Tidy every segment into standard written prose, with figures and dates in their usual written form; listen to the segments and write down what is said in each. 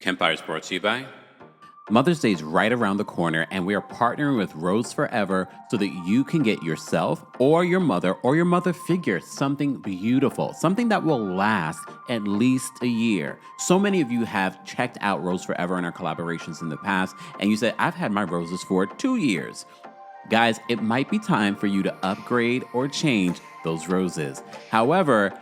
Kempire is brought to you by Mother's Day is right around the corner, and we are partnering with Rose Forever so that you can get yourself or your mother figure something beautiful, something that will last at least a year. So many of you have checked out Rose Forever in our collaborations in the past, and you said, I've had my roses for 2 years. Guys, it might be time for you to upgrade or change those roses. However,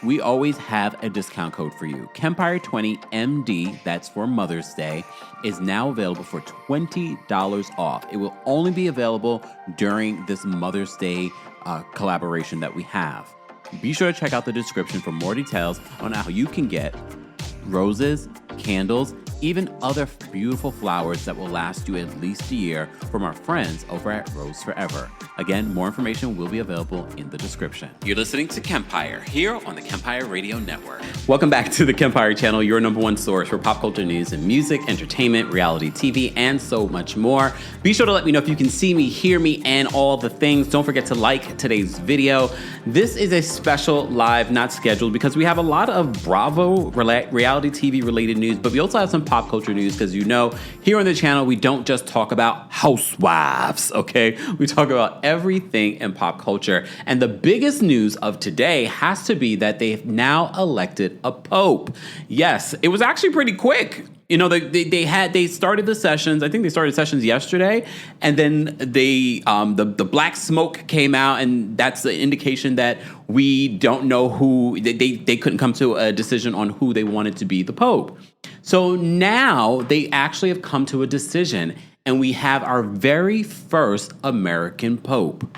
we always have a discount code for you. Kempire 20 MD, that's for Mother's Day, is now available for $20 off. It will only be available during this Mother's Day collaboration that we have. Be sure to check out the description for more details on how you can get roses, candles, even other beautiful flowers that will last you at least a year from our friends over at Rose Forever. Again, more information will be available in the description. You're listening to Kempire here on the Kempire Radio Network. Welcome back to the Kempire channel, your number one source for pop culture news and music, entertainment, reality TV, and so much more. Be sure to let me know if you can see me, hear me, and all the things. Don't forget to like today's video. This is a special live, not scheduled, because we have a lot of Bravo reality TV related news, but we also have some pop culture news, because you know, here on the channel, we don't just talk about housewives, okay? We talk about everything in pop culture. And the biggest news of today has to be that they've now elected a pope. Yes, it was actually pretty quick. You know, they started the sessions. I think they started sessions yesterday, and then the black smoke came out, and that's the indication that we don't know who they couldn't come to a decision on who they wanted to be the pope. So now they actually have come to a decision, and we have our very first American pope.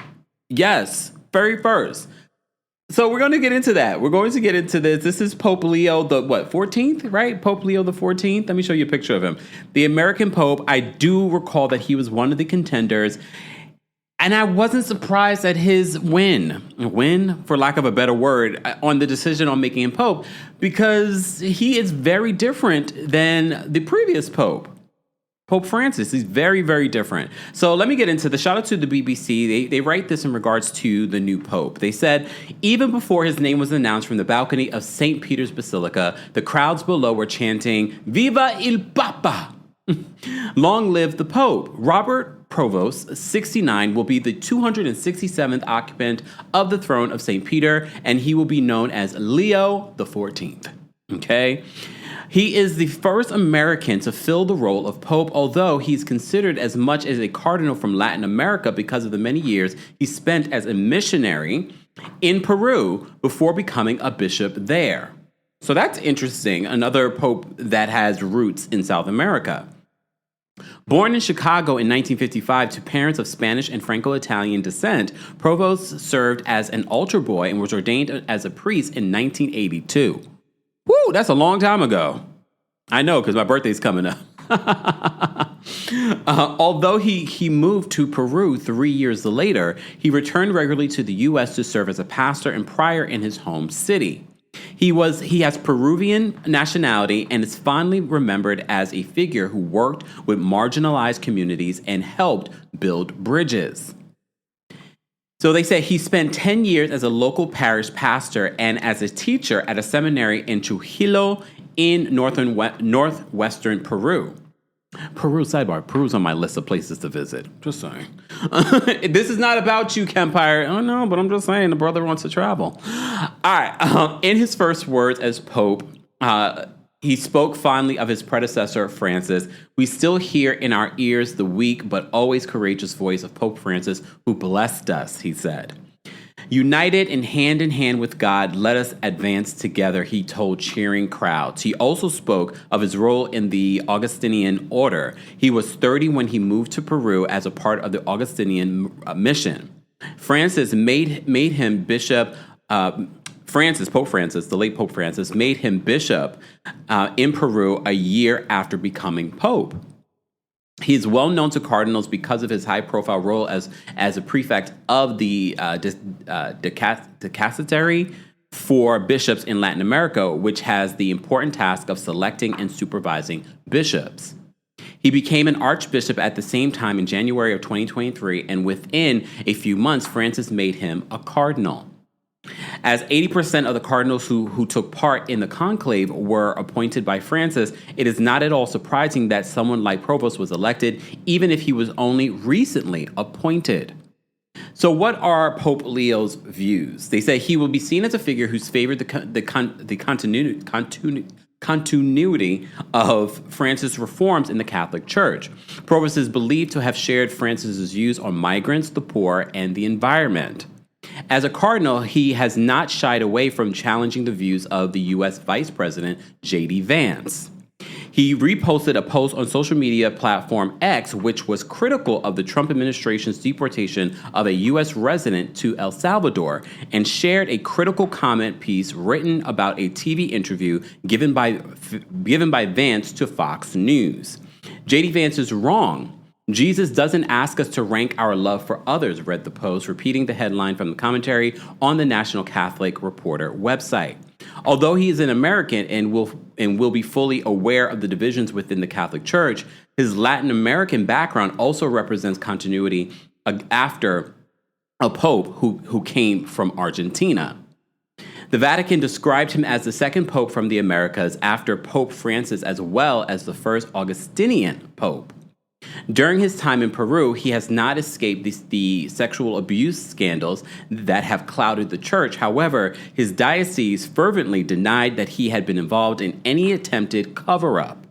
Yes, very first. So we're going to get into that. We're going to get into this. This is Pope Leo the 14th, right? Pope Leo the 14th. Let me show you a picture of him. The American Pope. I do recall that he was one of the contenders. And I wasn't surprised at his win, for lack of a better word, on the decision on making him Pope, because he is very different than the previous Pope. Pope Francis. He's very, very different. So let me get into the shout out to the BBC. They write this in regards to the new Pope. They said, even before his name was announced from the balcony of St. Peter's Basilica, the crowds below were chanting, Viva il Papa! Long live the Pope. Robert Provost, 69, will be the 267th occupant of the throne of St. Peter, and he will be known as Leo the 14th. Okay? He is the first American to fill the role of Pope, although he's considered as much as a cardinal from Latin America because of the many years he spent as a missionary in Peru before becoming a bishop there. So that's interesting. Another Pope that has roots in South America. Born in Chicago in 1955 to parents of Spanish and Franco-Italian descent, Provost served as an altar boy and was ordained as a priest in 1982. Woo, that's a long time ago. I know, because my birthday's coming up. Although he moved to Peru 3 years later, he returned regularly to the U.S. to serve as a pastor and prior in his home city. He has Peruvian nationality and is fondly remembered as a figure who worked with marginalized communities and helped build bridges. So they say he spent 10 years as a local parish pastor and as a teacher at a seminary in Trujillo in northwestern Peru. Peru, sidebar, Peru's on my list of places to visit. Just saying. This is not about you, Kempire. Oh, no, but I'm just saying the brother wants to travel. All right. In his first words as Pope, he spoke fondly of his predecessor, Francis. We still hear in our ears the weak but always courageous voice of Pope Francis, who blessed us, he said. United and in hand with God, let us advance together, he told cheering crowds. He also spoke of his role in the Augustinian order. He was 30 when he moved to Peru as a part of the Augustinian mission. Francis made him bishop. Pope Francis, the late Pope Francis, made him bishop in Peru a year after becoming Pope. He is well known to cardinals because of his high-profile role as a prefect of the dicastery for bishops in Latin America, which has the important task of selecting and supervising bishops. He became an archbishop at the same time in January of 2023, and within a few months, Francis made him a cardinal. As 80% of the cardinals who took part in the conclave were appointed by Francis, it is not at all surprising that someone like Provost was elected, even if he was only recently appointed. So what are Pope Leo's views? They say he will be seen as a figure who's favored the continuity of Francis' reforms in the Catholic Church. Provost is believed to have shared Francis' views on migrants, the poor, and the environment. As a cardinal, he has not shied away from challenging the views of the U.S. Vice President, J.D. Vance. He reposted a post on social media platform X, which was critical of the Trump administration's deportation of a U.S. resident to El Salvador, and shared a critical comment piece written about a TV interview given by Vance to Fox News. J.D. Vance is wrong. Jesus doesn't ask us to rank our love for others, read the post, repeating the headline from the commentary on the National Catholic Reporter website. Although he is an American and will be fully aware of the divisions within the Catholic Church, his Latin American background also represents continuity after a pope who came from Argentina. The Vatican described him as the second pope from the Americas after Pope Francis, as well as the first Augustinian pope. During his time in Peru, he has not escaped the sexual abuse scandals that have clouded the church. However, his diocese fervently denied that he had been involved in any attempted cover-up.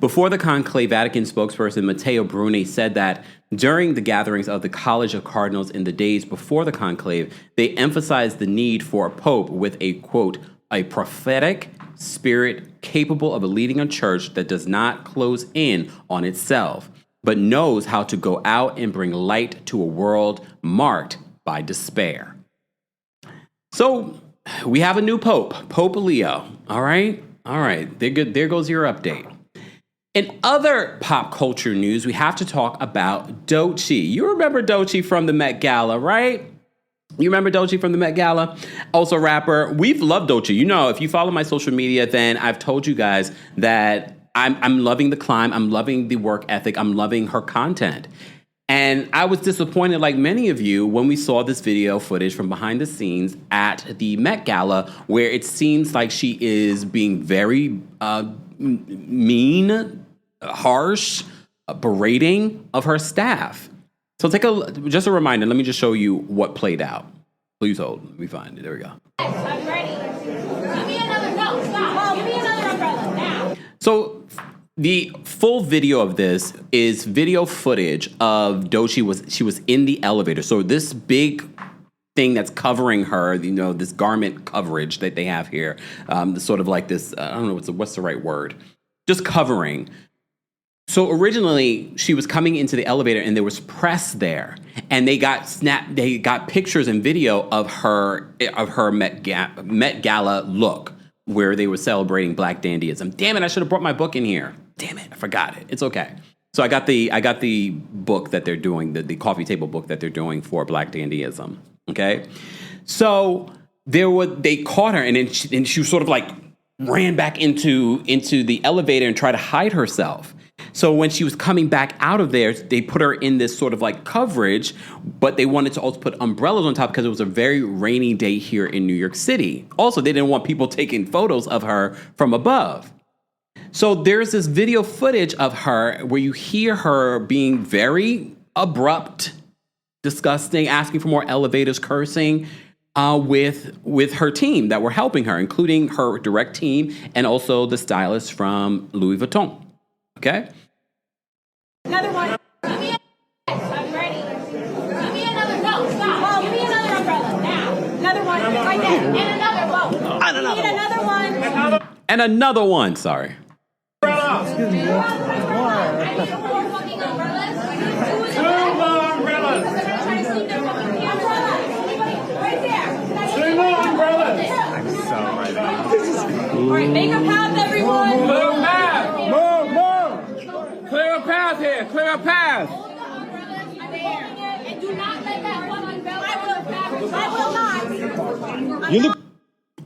Before the conclave, Vatican spokesperson Matteo Bruni said that during the gatherings of the College of Cardinals in the days before the conclave, they emphasized the need for a pope with a, quote, a prophetic spirit capable of leading a church that does not close in on itself, but knows how to go out and bring light to a world marked by despair. So we have a new pope, Pope Leo. All right. There goes your update. In other pop culture news, we have to talk about Doechii. You remember Doechii from the Met Gala, right? You remember Doechii from the Met Gala? Also rapper. We've loved Doechii. You know, if you follow my social media, then I've told you guys that I'm loving the climb. I'm loving the work ethic. I'm loving her content. And I was disappointed, like many of you, when we saw this video footage from behind the scenes at the Met Gala, where it seems like she is being very mean, harsh, berating of her staff. So just a reminder, let me just show you what played out. Please hold. Let me find it. There we go. I'm ready. Give me another, no, stop. Give me another umbrella now. So the full video of this is video footage of Doechii. She was in the elevator. So this big thing that's covering her, you know, this garment coverage that they have here, sort of like this, I don't know, what's the right word? Just covering. So originally, she was coming into the elevator, and there was press there, and they got pictures and video of her Met Gala look, where they were celebrating Black dandyism. Damn it! I should have brought my book in here. Damn it! I forgot it. It's okay. So I got the book that they're doing, the coffee table book that they're doing for Black dandyism. Okay, so they caught her, and she sort of like ran back into the elevator and tried to hide herself. So when she was coming back out of there, they put her in this sort of like coverage, but they wanted to also put umbrellas on top because it was a very rainy day here in New York City. Also, they didn't want people taking photos of her from above. So there's this video footage of her where you hear her being very abrupt, disgusting, asking for more elevators, cursing with her team that were helping her, including her direct team and also the stylist from Louis Vuitton. Okay? Another one. Give me I'm ready. Give me another, no, stop. Give me another umbrella now. Another one, right there. And another one. Another one. And another one, sorry. Excuse me. I need more fucking umbrellas. Two more umbrellas. Right there. Two more umbrellas. I'm so ready. All right, make a path, everyone. Clear a path. Move. Clear a path here. Clear a path. And do not let that one umbrella. I will not. You look.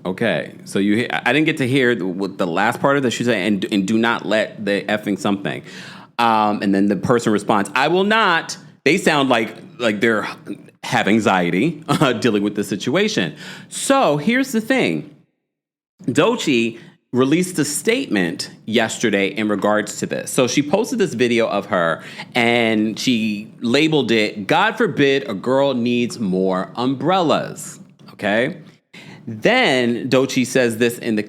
Okay, so I didn't get to hear the last part of that she said, and do not let the effing something. And then the person responds, I will not. They sound like they're have anxiety dealing with the situation. So here's the thing. Doechii released a statement yesterday in regards to this. So she posted this video of her and she labeled it, "God forbid a girl needs more umbrellas." Okay. Then Doechii says this in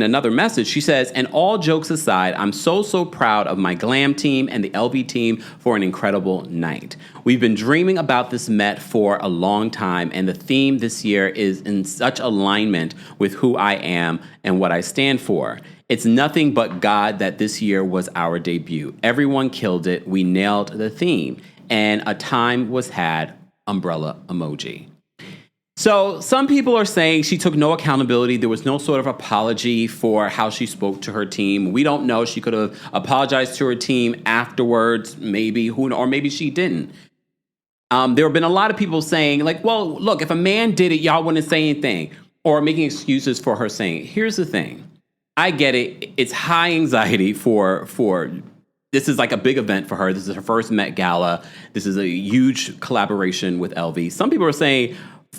another message. She says, "And all jokes aside, I'm so proud of my glam team and the LV team for an incredible night. We've been dreaming about this Met for a long time, and the theme this year is in such alignment with who I am and what I stand for. It's nothing but God that this year was our debut. Everyone killed it. We nailed the theme. And a time was had, umbrella emoji." So some people are saying she took no accountability. There was no sort of apology for how she spoke to her team. We don't know. She could have apologized to her team afterwards, maybe, or maybe she didn't. There have been a lot of people saying, like, well, look, if a man did it, y'all wouldn't say anything, or making excuses for her saying it. Here's the thing. I get it. It's high anxiety for this is like a big event for her. This is her first Met Gala. This is a huge collaboration with LV. Some people are saying,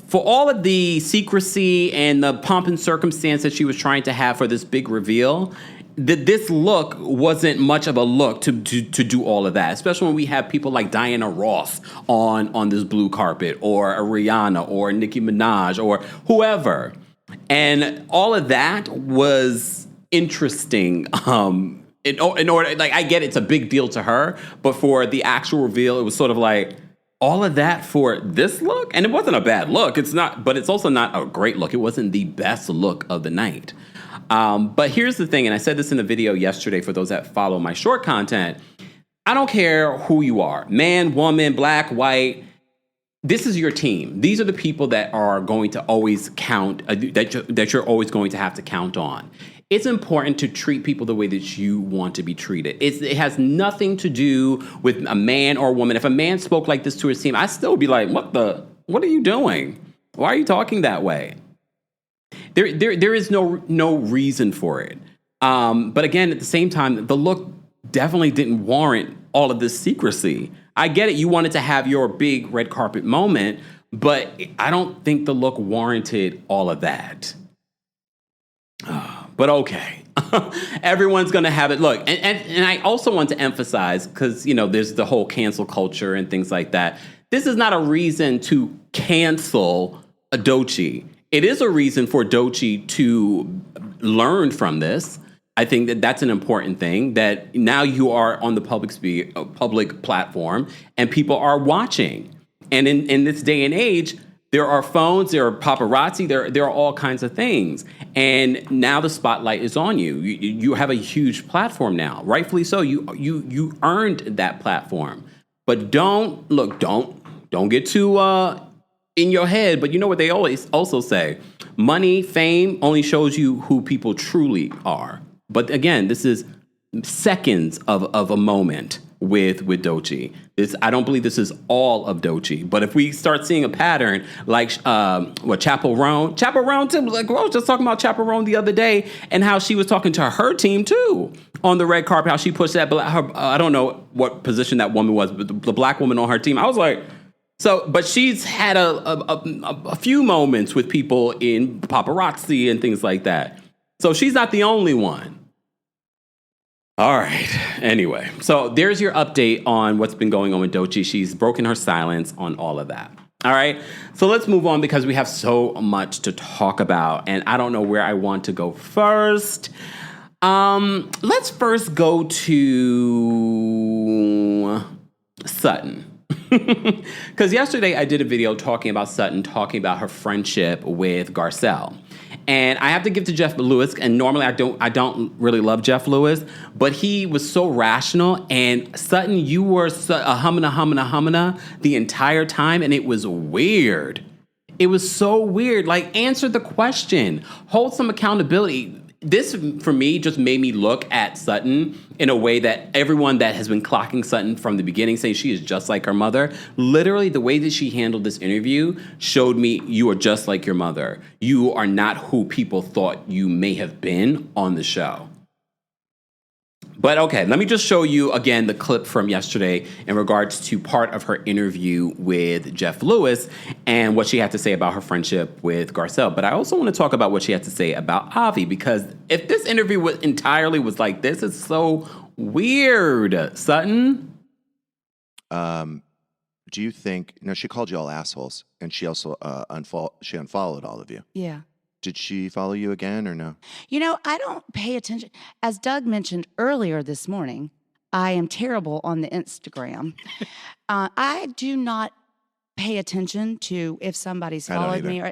for all of the secrecy and the pomp and circumstance that she was trying to have for this big reveal, that this look wasn't much of a look to do all of that, especially when we have people like Diana Ross on this blue carpet, or a Rihanna, or Nicki Minaj, or whoever. And all of that was interesting. In order, like, I get it's a big deal to her, but for the actual reveal, it was sort of like, all of that for this look? And it wasn't a bad look. It's not, but it's also not a great look. It wasn't the best look of the night. But here's the thing, and I said this in the video yesterday for those that follow my short content. I don't care who you are, man, woman, black, white. This is your team. These are the people that are going to always count, that you're always going to have to count on. It's important to treat people the way that you want to be treated. It has nothing to do with a man or a woman. If a man spoke like this to his team, I'd still be like, what are you doing? Why are you talking that way? There is no reason for it. But again, at the same time, the look definitely didn't warrant all of this secrecy. I get it. You wanted to have your big red carpet moment, but I don't think the look warranted all of that. But okay, everyone's going to have it. Look, and I also want to emphasize, because, you know, there's the whole cancel culture and things like that. This is not a reason to cancel a Doechii. It is a reason for Doechii to learn from this. I think that that's an important thing, that now you are on the public platform and people are watching. And in this day and age, there are phones, there are paparazzi, there are all kinds of things. And now the spotlight is on you. You have a huge platform now. Rightfully so. You earned that platform. But don't get too in your head. But you know what they always also say? Money, fame only shows you who people truly are. But again, this is seconds of a moment with Doechii. I don't believe this is all of Doechii. But if we start seeing a pattern like Chappell Roan too, like, I was just talking about Chappell Roan the other day, and how she was talking to her team too on the red carpet, how she pushed that I don't know what position that woman was, but the black woman on her team. I was like, but she's had a few moments with people in paparazzi and things like that. So she's not the only one. All right. Anyway, so there's your update on what's been going on with Doechii. She's broken her silence on all of that. All right. So let's move on, because we have so much to talk about, and I don't know where I want to go first. Let's first go to Sutton. Because yesterday I did a video talking about Sutton, talking about her friendship with Garcelle. And I have to give to Jeff Lewis, and normally I don't really love Jeff Lewis, but he was so rational. And Sutton, you were humming the entire time, and it was weird. It was so weird. Like, answer the question, hold some accountability. This, for me, just made me look at Sutton in a way that everyone that has been clocking Sutton from the beginning, saying she is just like her mother, literally the way that she handled this interview showed me, you are just like your mother. You are not who people thought you may have been on the show. But okay, let me just show you again the clip from yesterday in regards to part of her interview with Jeff Lewis and what she had to say about her friendship with Garcelle. But I also want to talk about what she had to say about Avi, because if this interview was like this, it's so weird. Sutton? Do you think, she called you all assholes, and she also unfollowed all of you. Yeah. Did she follow you again or no? I don't pay attention. As Doug mentioned earlier this morning, I am terrible on the Instagram. I do not pay attention to if somebody's followed me.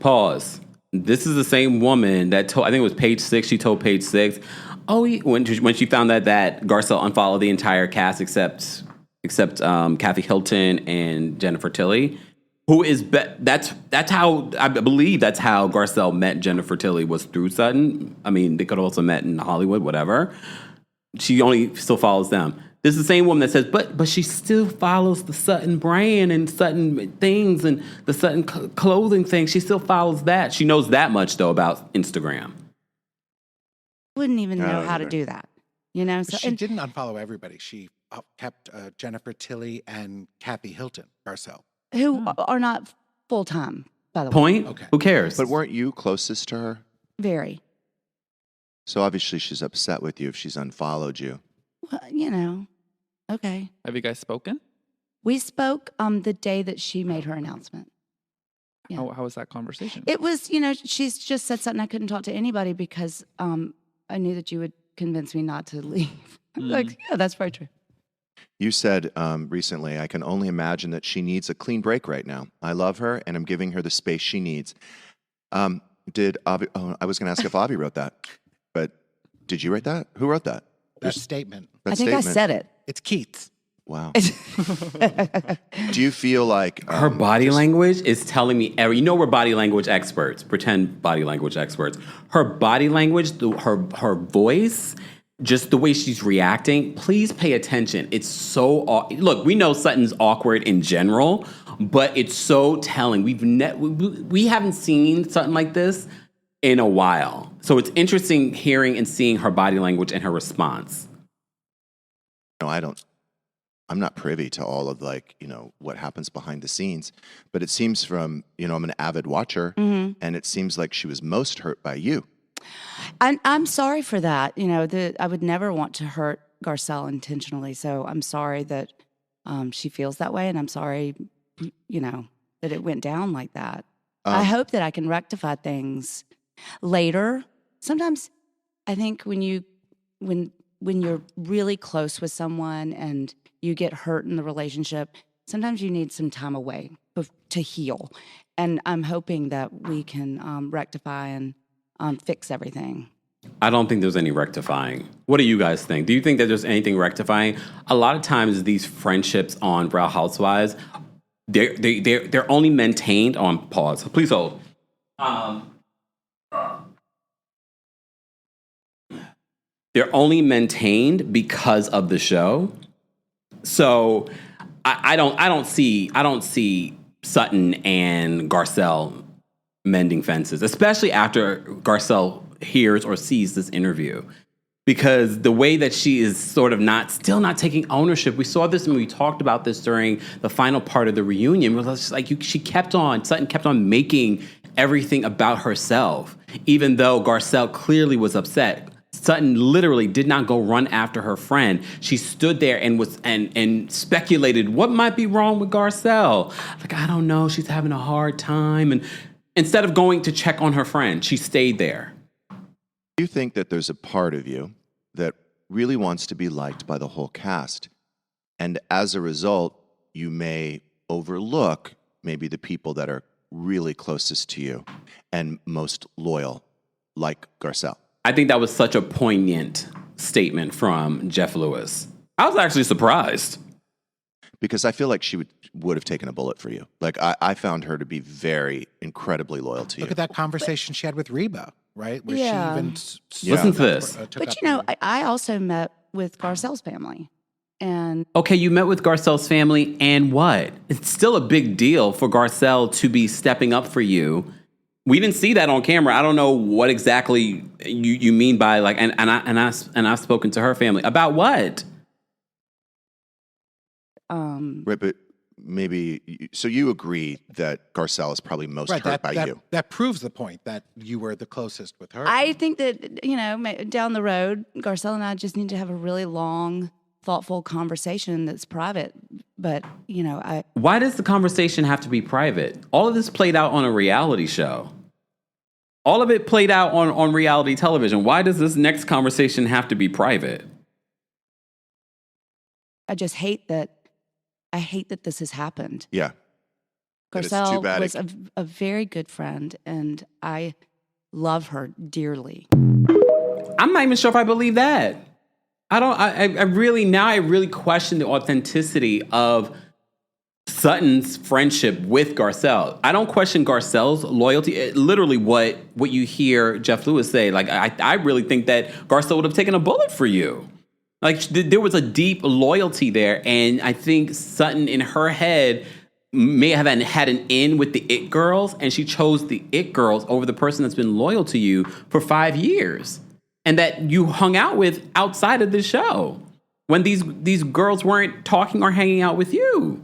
Pause. This is the same woman that told, I think it was Page Six, she told Page Six, when she found out that Garcelle unfollowed the entire cast except Kathy Hilton and Jennifer Tilly. Who is that's how I believe that's how Garcelle met Jennifer Tilly, was through Sutton. I mean, they could have also met in Hollywood, whatever. She only still follows them. This is the same woman that says, but she still follows the Sutton brand and Sutton things and the Sutton clothing thing. She still follows that. She knows that much though about Instagram. Wouldn't even know how to do that. So, she didn't unfollow everybody. She kept Jennifer Tilly and Kathy Hilton, Garcelle. Who are not full-time, by the way. Point? Okay. Who cares? But weren't you closest to her? Very. So obviously she's upset with you if she's unfollowed you. Well, okay. Have you guys spoken? We spoke the day that she made her announcement. Yeah. How was that conversation? It was, she's just said something. I couldn't talk to anybody because I knew that you would convince me not to leave. Yeah, that's very true. You said recently, I can only imagine that she needs a clean break right now. I love her, and I'm giving her the space she needs. Did Avi? Oh, I was going to ask if Avi wrote that, but did you write that? Who wrote that? That statement. I think I said it. It's Keats. Wow. Do you feel like her body language is telling me we're body language experts, pretend body language experts. Her body language, her voice, just the way she's reacting, please pay attention. It's so... Look, we know Sutton's awkward in general, but it's so telling. We haven't seen Sutton like this in a while. So it's interesting hearing and seeing her body language and her response. No, I'm not privy to all of what happens behind the scenes, but it seems from, I'm an avid watcher, and it seems like she was most hurt by you. I'm sorry for that. I would never want to hurt Garcelle intentionally. So I'm sorry that she feels that way. And I'm sorry, that it went down like that. I hope that I can rectify things later. Sometimes I think when you're really close with someone and you get hurt in the relationship, sometimes you need some time away to heal. And I'm hoping that we can rectify and fix everything. I don't think there's any rectifying. What do you guys think? Do you think that there's anything rectifying? A lot of times these friendships on Real Housewives, they're only maintained on pause. Please hold. They're only maintained because of the show. So I don't see Sutton and Garcelle mending fences, especially after Garcelle hears or sees this interview, because the way that she is sort of still not taking ownership. We saw this and we talked about this during the final part of the reunion. It was just like Sutton kept on making everything about herself, even though Garcelle clearly was upset. Sutton literally did not go run after her friend. She stood there and speculated what might be wrong with Garcelle. Like, I don't know, she's having a hard time. And instead of going to check on her friend, she stayed there. Do you think that there's a part of you that really wants to be liked by the whole cast? And as a result, you may overlook maybe the people that are really closest to you and most loyal, like Garcelle? I think that was such a poignant statement from Jeff Lewis. I was actually surprised. Because I feel like she would have taken a bullet for you. Like, I found her to be very, incredibly loyal to you. Look at that conversation she had with Reba, right? Where Yeah. she even... Listen to this. But, I also met with Garcelle's family. And Okay, you met with Garcelle's family, and what? It's still a big deal for Garcelle to be stepping up for you We didn't see that on camera. I don't know what exactly you mean by like, and I've spoken to her family about what. Right, but maybe so you agree that Garcelle is probably most hurt by you. That proves the point that you were the closest with her. I think that, down the road, Garcelle and I just need to have a really long, thoughtful conversation that's private. But, Why does the conversation have to be private? All of this played out on a reality show. All of it played out on reality television. Why does this next conversation have to be private? I just hate that. I hate that this has happened. Yeah. Garcelle was a very good friend, and I love her dearly. I'm not even sure if I believe that. I really question the authenticity of Sutton's friendship with Garcelle. I don't question Garcelle's loyalty. Literally what you hear Jeff Lewis say, like, I really think that Garcelle would have taken a bullet for you. Like, there was a deep loyalty there, and I think Sutton, in her head, may have had an in with the it girls, and she chose the it girls over the person that's been loyal to you for 5 years, and that you hung out with outside of the show when these girls weren't talking or hanging out with you.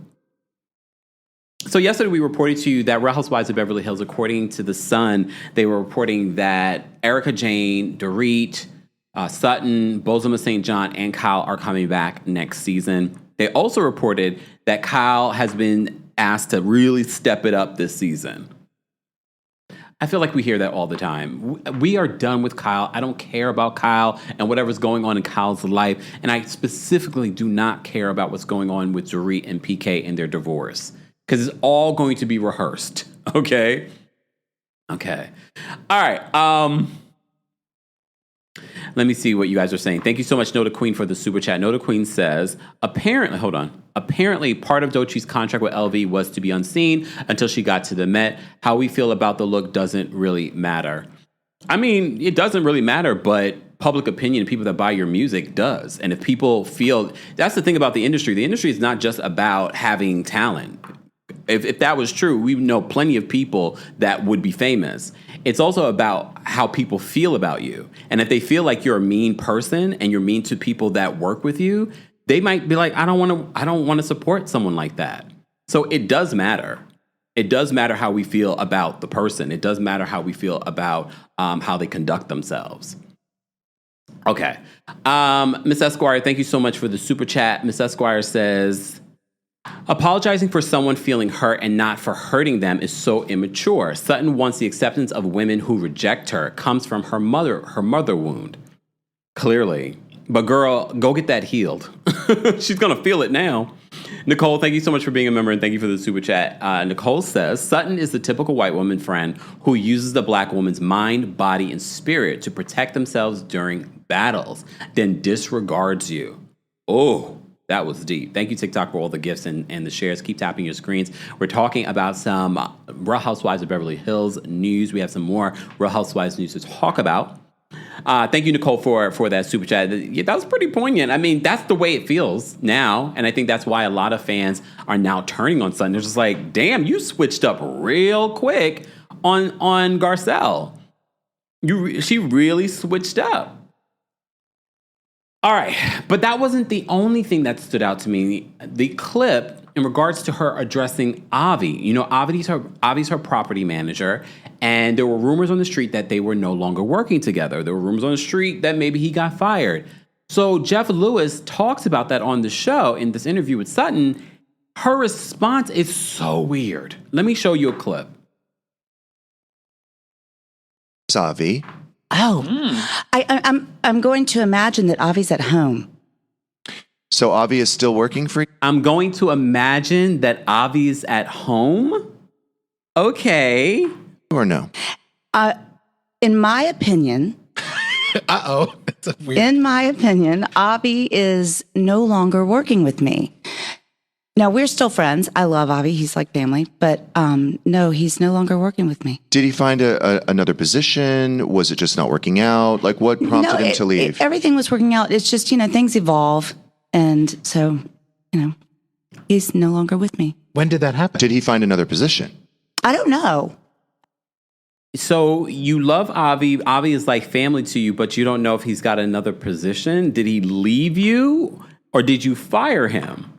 So yesterday we reported to you that Real Housewives of Beverly Hills, according to The Sun, they were reporting that Erica Jane, Doechii, Sutton, Bozoma St. John, and Kyle are coming back next season. They also reported that Kyle has been asked to really step it up this season. I feel like we hear that all the time. We are done with Kyle. I don't care about Kyle and whatever's going on in Kyle's life. And I specifically do not care about what's going on with Doechii and PK and their divorce. Because it's all going to be rehearsed. Okay? Okay. All right. Let me see what you guys are saying. Thank you so much, Noda Queen, for the super chat. Noda Queen says, apparently part of Doechii's contract with LV was to be unseen until she got to the Met. How we feel about the look doesn't really matter. I mean, it doesn't really matter, but public opinion, people that buy your music does. And if people feel, that's the thing about the industry. The industry is not just about having talent. If that was true, we know plenty of people that would be famous. It's also about how people feel about you. And if they feel like you're a mean person and you're mean to people that work with you, they might be like, I don't want to support someone like that. So it does matter. It does matter how we feel about the person. It does matter how we feel about how they conduct themselves. Okay. Miss Esquire, thank you so much for the super chat. Miss Esquire says, apologizing for someone feeling hurt and not for hurting them is so immature. Sutton wants the acceptance of women who reject her. Comes from her mother wound. Clearly. But girl, go get that healed. She's going to feel it now. Nicole, thank you so much for being a member, and thank you for the super chat. Nicole says, Sutton is the typical white woman friend who uses the black woman's mind, body, and spirit to protect themselves during battles, then disregards you. Oh, that was deep. Thank you, TikTok, for all the gifts and the shares. Keep tapping your screens. We're talking about some Real Housewives of Beverly Hills news. We have some more Real Housewives news to talk about. Thank you, Nicole, for that super chat. Yeah, that was pretty poignant. I mean, that's the way it feels now. And I think that's why a lot of fans are now turning on Sutton. They're just like, damn, you switched up real quick on Garcelle. She really switched up. All right, but that wasn't the only thing that stood out to me. The clip in regards to her addressing Avi. You know, Avi's her property manager, and there were rumors on the street that they were no longer working together. There were rumors on the street that maybe he got fired. So Jeff Lewis talks about that on the show in this interview with Sutton. Her response is so weird. Let me show you a clip. Avi. Oh, I'm going to imagine that Avi's at home. So Avi is still working for you? I'm going to imagine that Avi's at home. Okay. Or no? In my opinion. Uh-oh. That's a weird. In my opinion, Avi is no longer working with me. Now, we're still friends. I love Avi. He's like family. But no, he's no longer working with me. Did he find another position? Was it just not working out? Like, what prompted him to leave? Everything was working out. It's just, things evolve. And so, he's no longer with me. When did that happen? Did he find another position? I don't know. So you love Avi. Avi is like family to you, but you don't know if he's got another position. Did he leave you or did you fire him?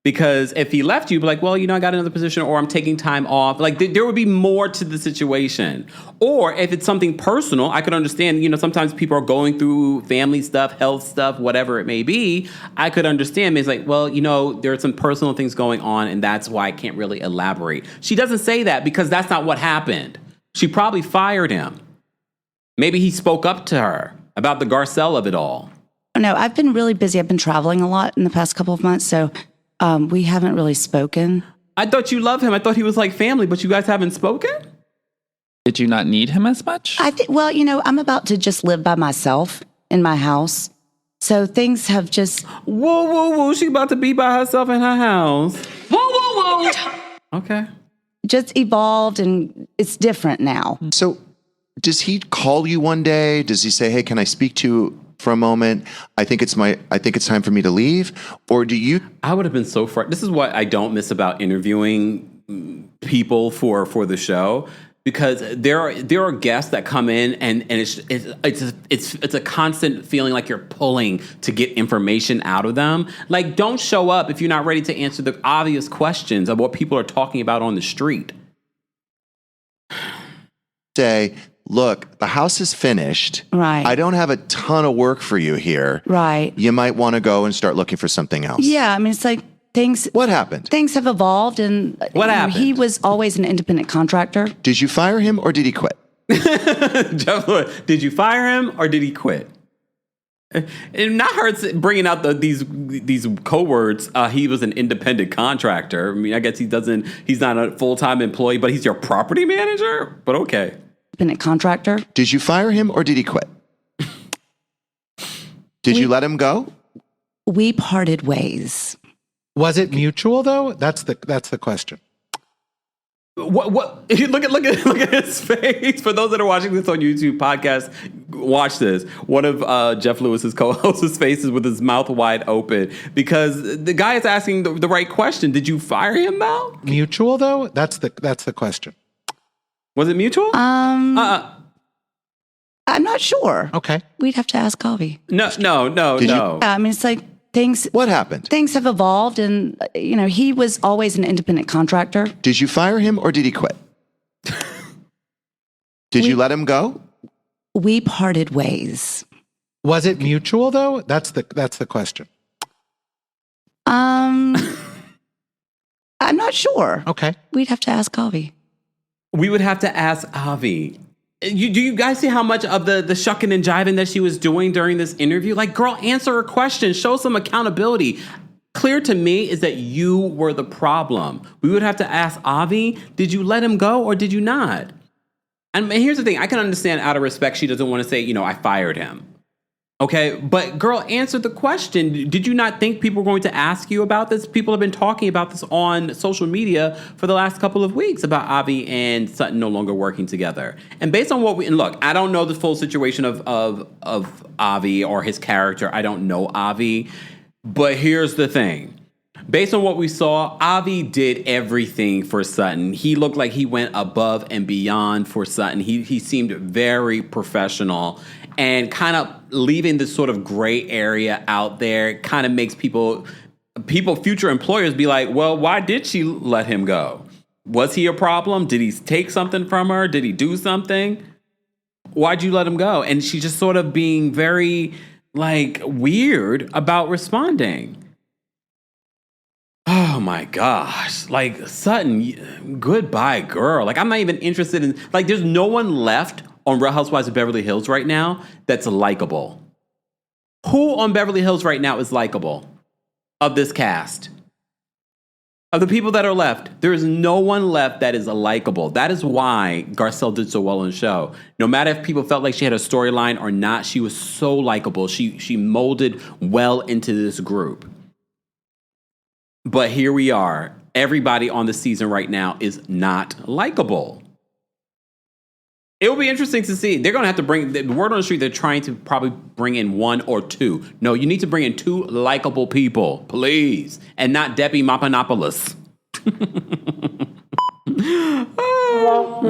Because if he left you, be like, well, I got another position or I'm taking time off. Like there would be more to the situation. Or if it's something personal, I could understand, sometimes people are going through family stuff, health stuff, whatever it may be. I could understand. It's like, well, there are some personal things going on and that's why I can't really elaborate. She doesn't say that because that's not what happened. She probably fired him. Maybe he spoke up to her about the Garcelle of it all. No, I've been really busy. I've been traveling a lot in the past couple of months, so we haven't really spoken. I thought you loved him. I thought he was like family, but you guys haven't spoken? Did you not need him as much? Well, I'm about to just live by myself in my house. So things have just... Whoa. She about to be by herself in her house. Whoa. Okay. Just evolved and it's different now. So does he call you one day? Does he say, hey, can I speak to you for a moment? I think it's time for me to leave. Or do you? I would have been so frightened. This is what I don't miss about interviewing people for the show, because there are guests that come in and it's a constant feeling like you're pulling to get information out of them. Like, don't show up if you're not ready to answer the obvious questions of what people are talking about on the street. Say, look, the house is finished. Right. I don't have a ton of work for you here. Right. You might want to go and start looking for something else. Yeah, it's like things... What happened? Things have evolved and... What happened? He was always an independent contractor. Did you fire him or did he quit? Did you fire him or did he quit? And not her bringing out these code words. He was an independent contractor. I mean, I guess he's not a full-time employee, but he's your property manager? But okay. Independent contractor. Did you fire him or did he quit? Did you let him go? We parted ways. Was it mutual though? That's the question. What? Look at his face. For those that are watching this on YouTube podcast, watch this. One of Jeff Lewis's co-host's faces with his mouth wide open because the guy is asking the right question. Did you fire him, Mel? Mutual though? That's the question. Was it mutual? I'm not sure. Okay. We'd have to ask Avi. No. Yeah, it's like things... What happened? Things have evolved and, he was always an independent contractor. Did you fire him or did he quit? Did you let him go? We parted ways. Was it mutual though? That's the question. I'm not sure. Okay. We'd have to ask Avi. We would have to ask Avi. Do you guys see how much of the shucking and jiving that she was doing during this interview? Like, girl, answer her question. Show some accountability. Clear to me is that you were the problem. We would have to ask Avi, did you let him go or did you not? And here's the thing. I can understand out of respect she doesn't want to say, I fired him. Okay, but girl, answer the question. Did you not think people were going to ask you about this? People have been talking about this on social media for the last couple of weeks about Avi and Sutton no longer working together. And based on and look, I don't know the full situation of Avi or his character. I don't know Avi, but here's the thing. Based on what we saw, Avi did everything for Sutton. He looked like he went above and beyond for Sutton. He seemed very professional. And kind of leaving this sort of gray area out there kind of makes people, future employers be like, well, why did she let him go? Was he a problem? Did he take something from her? Did he do something? Why'd you let him go? And she's just sort of being very, weird about responding. Oh my gosh. Sutton, goodbye, girl. I'm not even interested in, there's no one left on Real Housewives of Beverly Hills right now that's likable. Who on Beverly Hills right now is likable of this cast? Of the people that are left, there is no one left that is likable. That is why Garcelle did so well on the show. No matter if people felt like she had a storyline or not, she was so likable. She molded well into this group. But here we are. Everybody on the season right now is not likable. It will be interesting to see. They're going to have to bring the word on the street. They're trying to probably bring in one or two. No, you need to bring in two likable people, please, and not Debbie Mapanopoulos. Oh,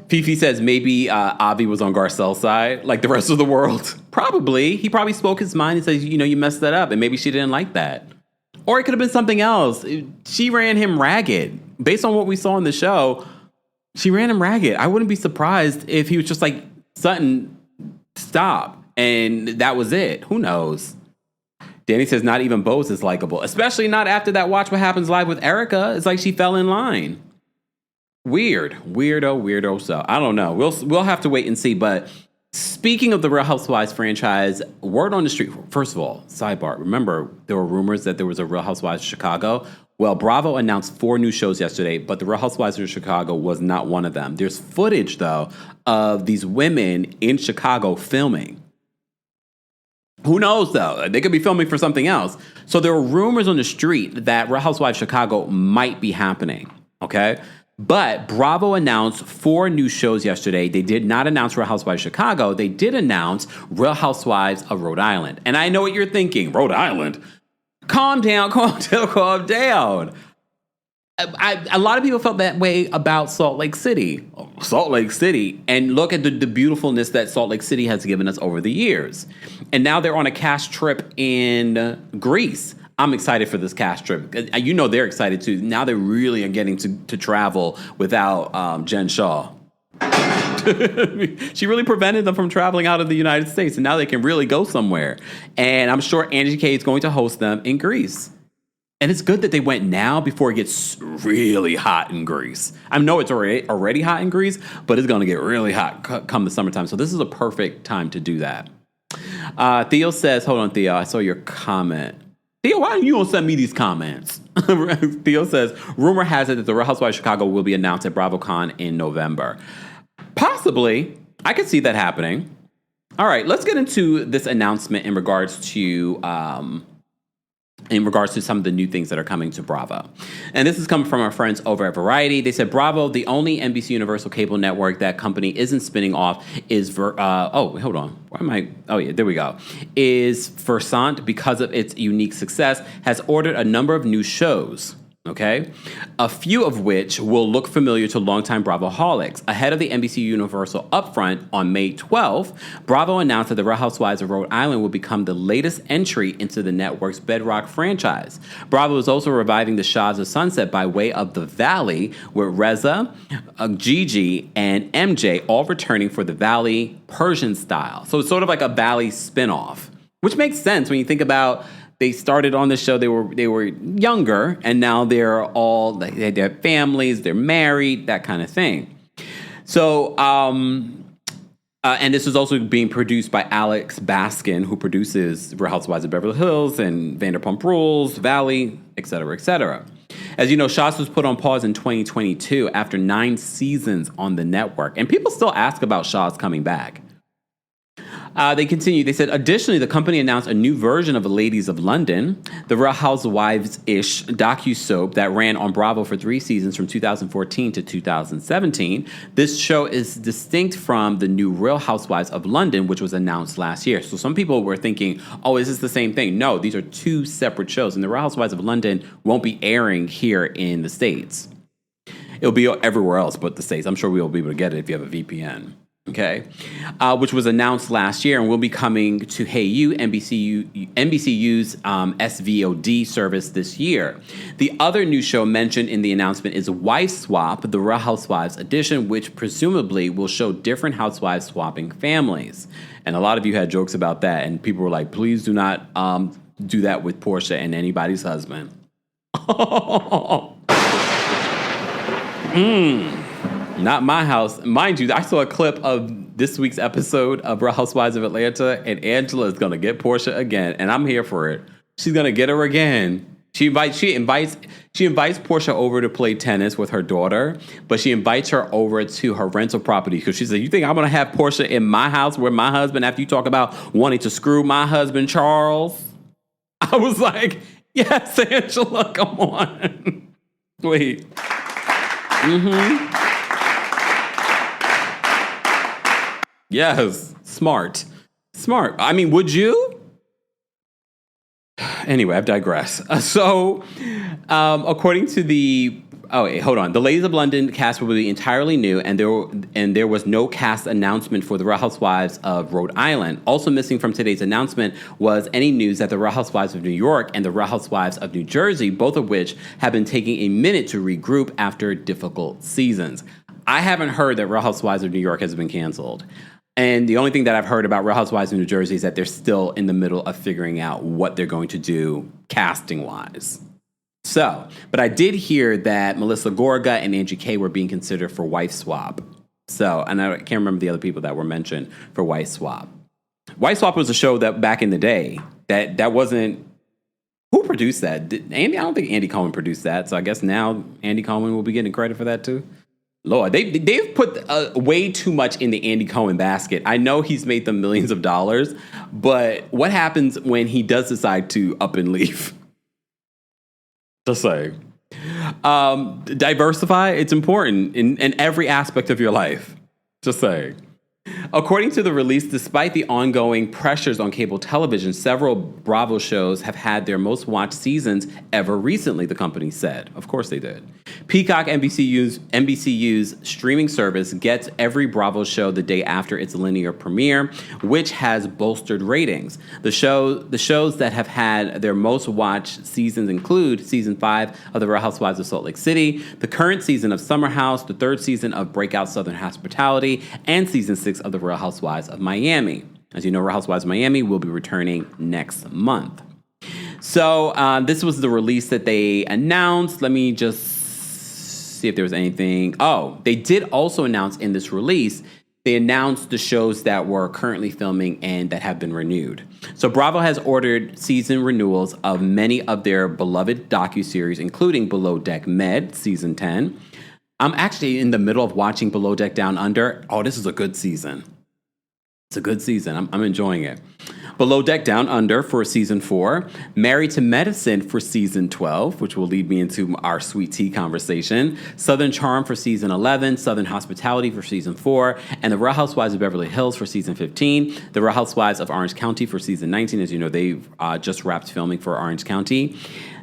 Fifi says maybe Avi was on Garcelle's side, like the rest of the world. Probably. He probably spoke his mind and said, you messed that up, and maybe she didn't like that. Or it could have been something else. She ran him ragged. Based on what we saw in the show, she ran him ragged. I wouldn't be surprised if he was just like, Sutton, stop. And that was it. Who knows? Danny says not even Bose is likable, especially not after that Watch What Happens Live with Erica. It's like she fell in line. Weirdo. So I don't know. We'll have to wait and see. But speaking of the Real Housewives franchise, word on the street. First of all, sidebar. Remember, there were rumors that there was a Real Housewives of Chicago. Well, Bravo announced 4 new shows yesterday, but the Real Housewives of Chicago was not one of them. There's footage, though, of these women in Chicago filming. Who knows, though? They could be filming for something else. So there were rumors on the street that Real Housewives Chicago might be happening, okay? But Bravo announced 4 new shows yesterday. They did not announce Real Housewives Chicago. They did announce Real Housewives of Rhode Island. And I know what you're thinking. Rhode Island? Calm down. A lot of people felt that way about Salt Lake City. And look at the beautifulness that Salt Lake City has given us over the years. And now they're on a cast trip in Greece. I'm excited for this cast trip. You know they're excited too. Now they really are getting to travel without Jen Shaw. She really prevented them from traveling out of the United States, and now they can really go somewhere. And I'm sure Angie K is going to host them in Greece. And it's good that they went now before it gets really hot in Greece. I know it's already hot in Greece, but it's going to get really hot come the summertime. So this is a perfect time to do that. Theo says, hold on, Theo, I saw your comment. Theo, why don't you don't send me these comments? Theo says, rumor has it that the Real Housewives of Chicago will be announced at BravoCon in November. Possibly. I could see that happening. All right, let's get into this announcement in regards to some of the new things that are coming to Bravo. And this is coming from our friends over at Variety. They said Bravo, the only NBC Universal cable network that company isn't spinning off is hold on. Why am I? Oh yeah, there we go. Is Versant, because of its unique success, has ordered a number of new shows. Okay, a few of which will look familiar to longtime Bravo-holics. Ahead of the NBC Universal Upfront on May 12th, Bravo announced that the Real Housewives of Rhode Island will become the latest entry into the network's Bedrock franchise. Bravo is also reviving the Shahs of Sunset by way of The Valley, with Reza, Gigi, and MJ all returning for The Valley Persian style. So it's sort of like a Valley spinoff, which makes sense when you think about. They started on the show, they were younger, and now they're all, they have families, they're married, that kind of thing. So, and this is also being produced by Alex Baskin, who produces Real Housewives of Beverly Hills and Vanderpump Rules, Valley, et cetera, et cetera. As you know, Shahs was put on pause in 2022 after 9 seasons on the network. And people still ask about Shahs coming back. They continued. They said, additionally, the company announced a new version of Ladies of London, the Real Housewives-ish docu-soap that ran on Bravo for 3 seasons from 2014 to 2017. This show is distinct from the new Real Housewives of London, which was announced last year. So some people were thinking, oh, is this the same thing? No, these are 2 separate shows. And the Real Housewives of London won't be airing here in the States. It'll be everywhere else but the States. I'm sure we'll be able to get it if you have a VPN. Okay, which was announced last year and will be coming to HeyU, NBCU's SVOD service this year. The other new show mentioned in the announcement is Wife Swap, the Real Housewives edition, which presumably will show different housewives swapping families. And a lot of you had jokes about that, and people were like, please do not do that with Portia and anybody's husband. Not my house. Mind you, I saw a clip of this week's episode of Real Housewives of Atlanta, and Angela is going to get Portia again, and I'm here for it. She's going to get her again. She invites Portia over to play tennis with her daughter, but she invites her over to her rental property because she said, you think I'm going to have Portia in my house with my husband after you talk about wanting to screw my husband, Charles? I was like, yes, Angela, come on. Wait. Yes, smart. I mean, would you? Anyway, I've digressed. So, according to the Oh, wait, hold on. The Ladies of London cast will be entirely new, and there was no cast announcement for the Real Housewives of Rhode Island. Also missing from today's announcement was any news that the Real Housewives of New York and the Real Housewives of New Jersey, both of which have been taking a minute to regroup after difficult seasons. I haven't heard that Real Housewives of New York has been canceled. And the only thing that I've heard about Real Housewives of New Jersey is that they're still in the middle of figuring out what they're going to do casting-wise. So, but I did hear that Melissa Gorga and Angie K were being considered for Wife Swap. So, and I can't remember the other people that were mentioned for Wife Swap. Wife Swap was a show that back in the day, that wasn't, who produced that? I don't think Andy Cohen produced that. So I guess now Andy Cohen will be getting credit for that too. Lord, they've put way too much in the Andy Cohen basket. I know he's made them millions of dollars, but what happens when he does decide to up and leave? Just saying. Diversify, it's important in every aspect of your life. Just saying. According to the release, despite the ongoing pressures on cable television, several Bravo shows have had their most watched seasons ever recently, the company said. Of course they did. Peacock, NBCU's streaming service, gets every Bravo show the day after its linear premiere, which has bolstered ratings. The shows that have had their most watched seasons include Season 5 of The Real Housewives of Salt Lake City, the current season of Summer House, the third season of Breakout Southern Hospitality, and Season 6 of The Real Housewives of Miami. As you know, Real Housewives of Miami will be returning next month. So this was the release that they announced. Let me just see if there was anything. Oh, they did also announce in this release, they announced the shows that were currently filming and that have been renewed. So Bravo has ordered season renewals of many of their beloved docuseries, including Below Deck Med, Season 10. I'm actually in the middle of watching Below Deck Down Under. Oh, this is a good season. It's a good season. I'm enjoying it. Below Deck Down Under for Season 4. Married to Medicine for Season 12, which will lead me into our sweet tea conversation. Southern Charm for Season 11. Southern Hospitality for Season 4. And The Real Housewives of Beverly Hills for Season 15. The Real Housewives of Orange County for Season 19. As you know, they've just wrapped filming for Orange County.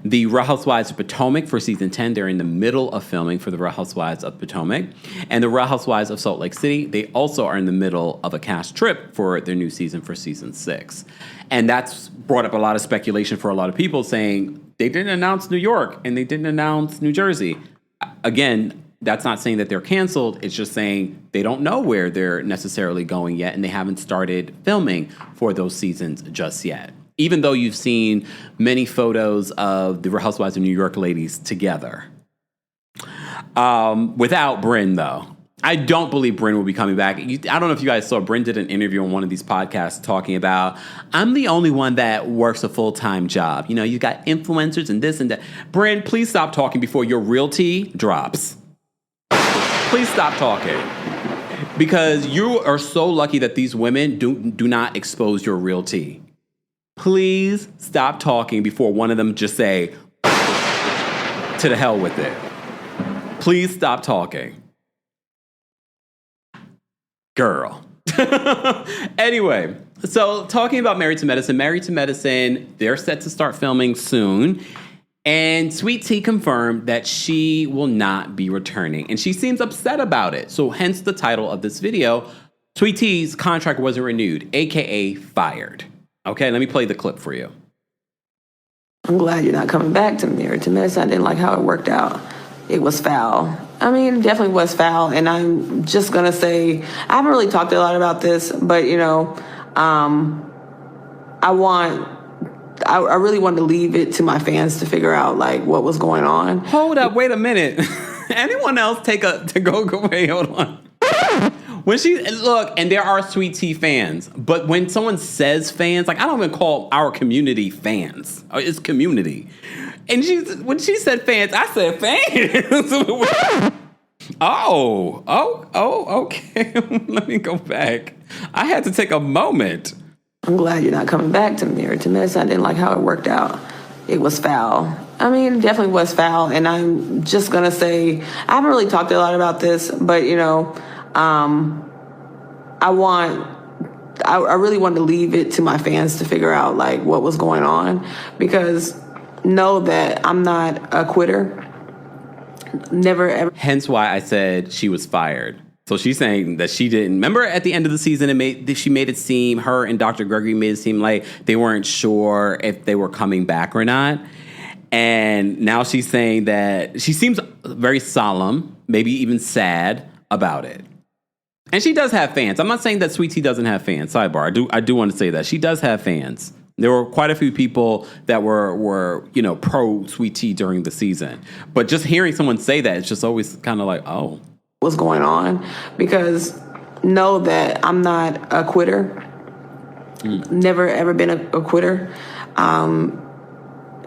The Real Housewives of Potomac for Season 10. They're in the middle of filming for The Real Housewives of Potomac. And The Real Housewives of Salt Lake City, they also are in the middle of a cast trip for their new season for Season 6. And that's brought up a lot of speculation for a lot of people saying they didn't announce New York and they didn't announce New Jersey. Again, that's not saying that they're canceled. It's just saying they don't know where they're necessarily going yet, and they haven't started filming for those seasons just yet. Even though you've seen many photos of the Real Housewives of New York ladies together. Without Brynn, though. I don't believe Brynn will be coming back. I don't know if you guys saw, Brynn did an interview on one of these podcasts talking about, I'm the only one that works a full-time job. You know, you got influencers and this and that. Brynn, please stop talking before your real tea drops. Please stop talking. Because you are so lucky that these women do not expose your real tea. Please stop talking before one of them just say, to the hell with it. Please stop talking. Girl. Anyway, so talking about Married to Medicine, they're set to start filming soon. And Sweet Tea confirmed that she will not be returning. And she seems upset about it. So hence the title of this video, Sweet Tea's contract wasn't renewed, AKA fired. Okay, let me play the clip for you. I'm glad you're not coming back to Married to Medicine. I didn't like how it worked out. It was foul. I mean, it definitely was foul. And I'm just going to say, I haven't really talked a lot about this, but, you know, I really wanted to leave it to my fans to figure out, like, what was going on. Hold up, wait a minute. Anyone else go away, hold on. When look, and there are Sweet Tea fans, but when someone says fans, like, I don't even call our community fans. It's community. And when she said fans, I said fans. Okay. Let me go back. I had to take a moment. I'm glad you're not coming back to Married to Medicine. I didn't like how it worked out. It was foul. I mean, it definitely was foul. And I'm just going to say, I haven't really talked a lot about this, but, you know, I really wanted to leave it to my fans to figure out, like, what was going on, because know that I'm not a quitter. never ever. Hence why I said she was fired. So she's saying that she didn't. Remember at the end of the season, she made it seem, her and Dr. Gregory made it seem like they weren't sure if they were coming back or not. And now she's saying that she seems very solemn, maybe even sad about it. And she does have fans. I'm not saying that Sweet Tea doesn't have fans. Sidebar. I do want to say that. She does have fans. There were quite a few people that were pro Sweet Tea during the season. But just hearing someone say that, it's just always kind of like, oh. What's going on? Because know that I'm not a quitter. Never ever been a quitter. And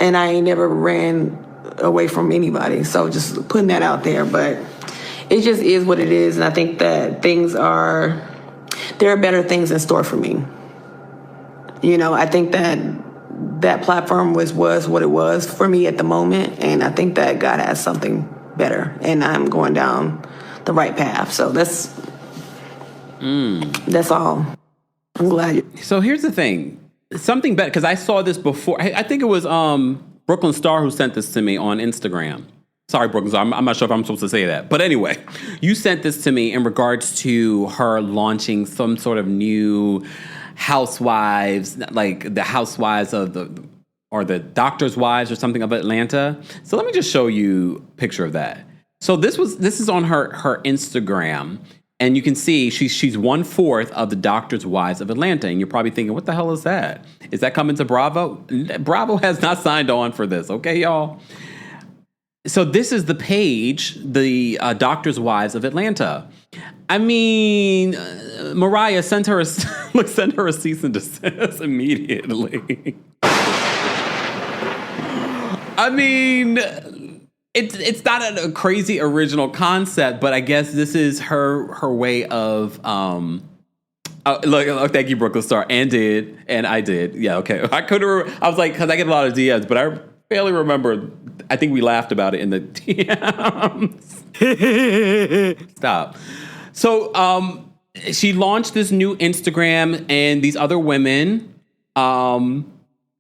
I ain't never ran away from anybody. So just putting that out there. But it just is what it is. And I think that there are better things in store for me. I think that platform was what it was for me at the moment. And I think that God has something better. And I'm going down the right path. So that's all. I'm glad. So here's the thing. Something better, because I saw this before. I think it was Brooklyn Star who sent this to me on Instagram. Sorry, Brooklyn Star. I'm not sure if I'm supposed to say that. But anyway, you sent this to me in regards to her launching some sort of new housewives, like the housewives of the doctor's wives or something of Atlanta. So let me just show you a picture of that. So this is on her Instagram, and you can see she's 1/4 of the Doctor's Wives of Atlanta, and you're probably thinking, what the hell is that? Is that coming to Bravo? Bravo has not signed on for this, okay, y'all? So this is the page, the Doctor's Wives of Atlanta. I mean, Mariah, send her a cease and desist immediately. I mean, it's not a crazy original concept, but I guess this is her way of look. Thank you, Brooklyn Star, and I did. Yeah, okay. I was like, because I get a lot of DMs, but I barely remember. I think we laughed about it in the DMs. Stop. So she launched this new Instagram, and these other women are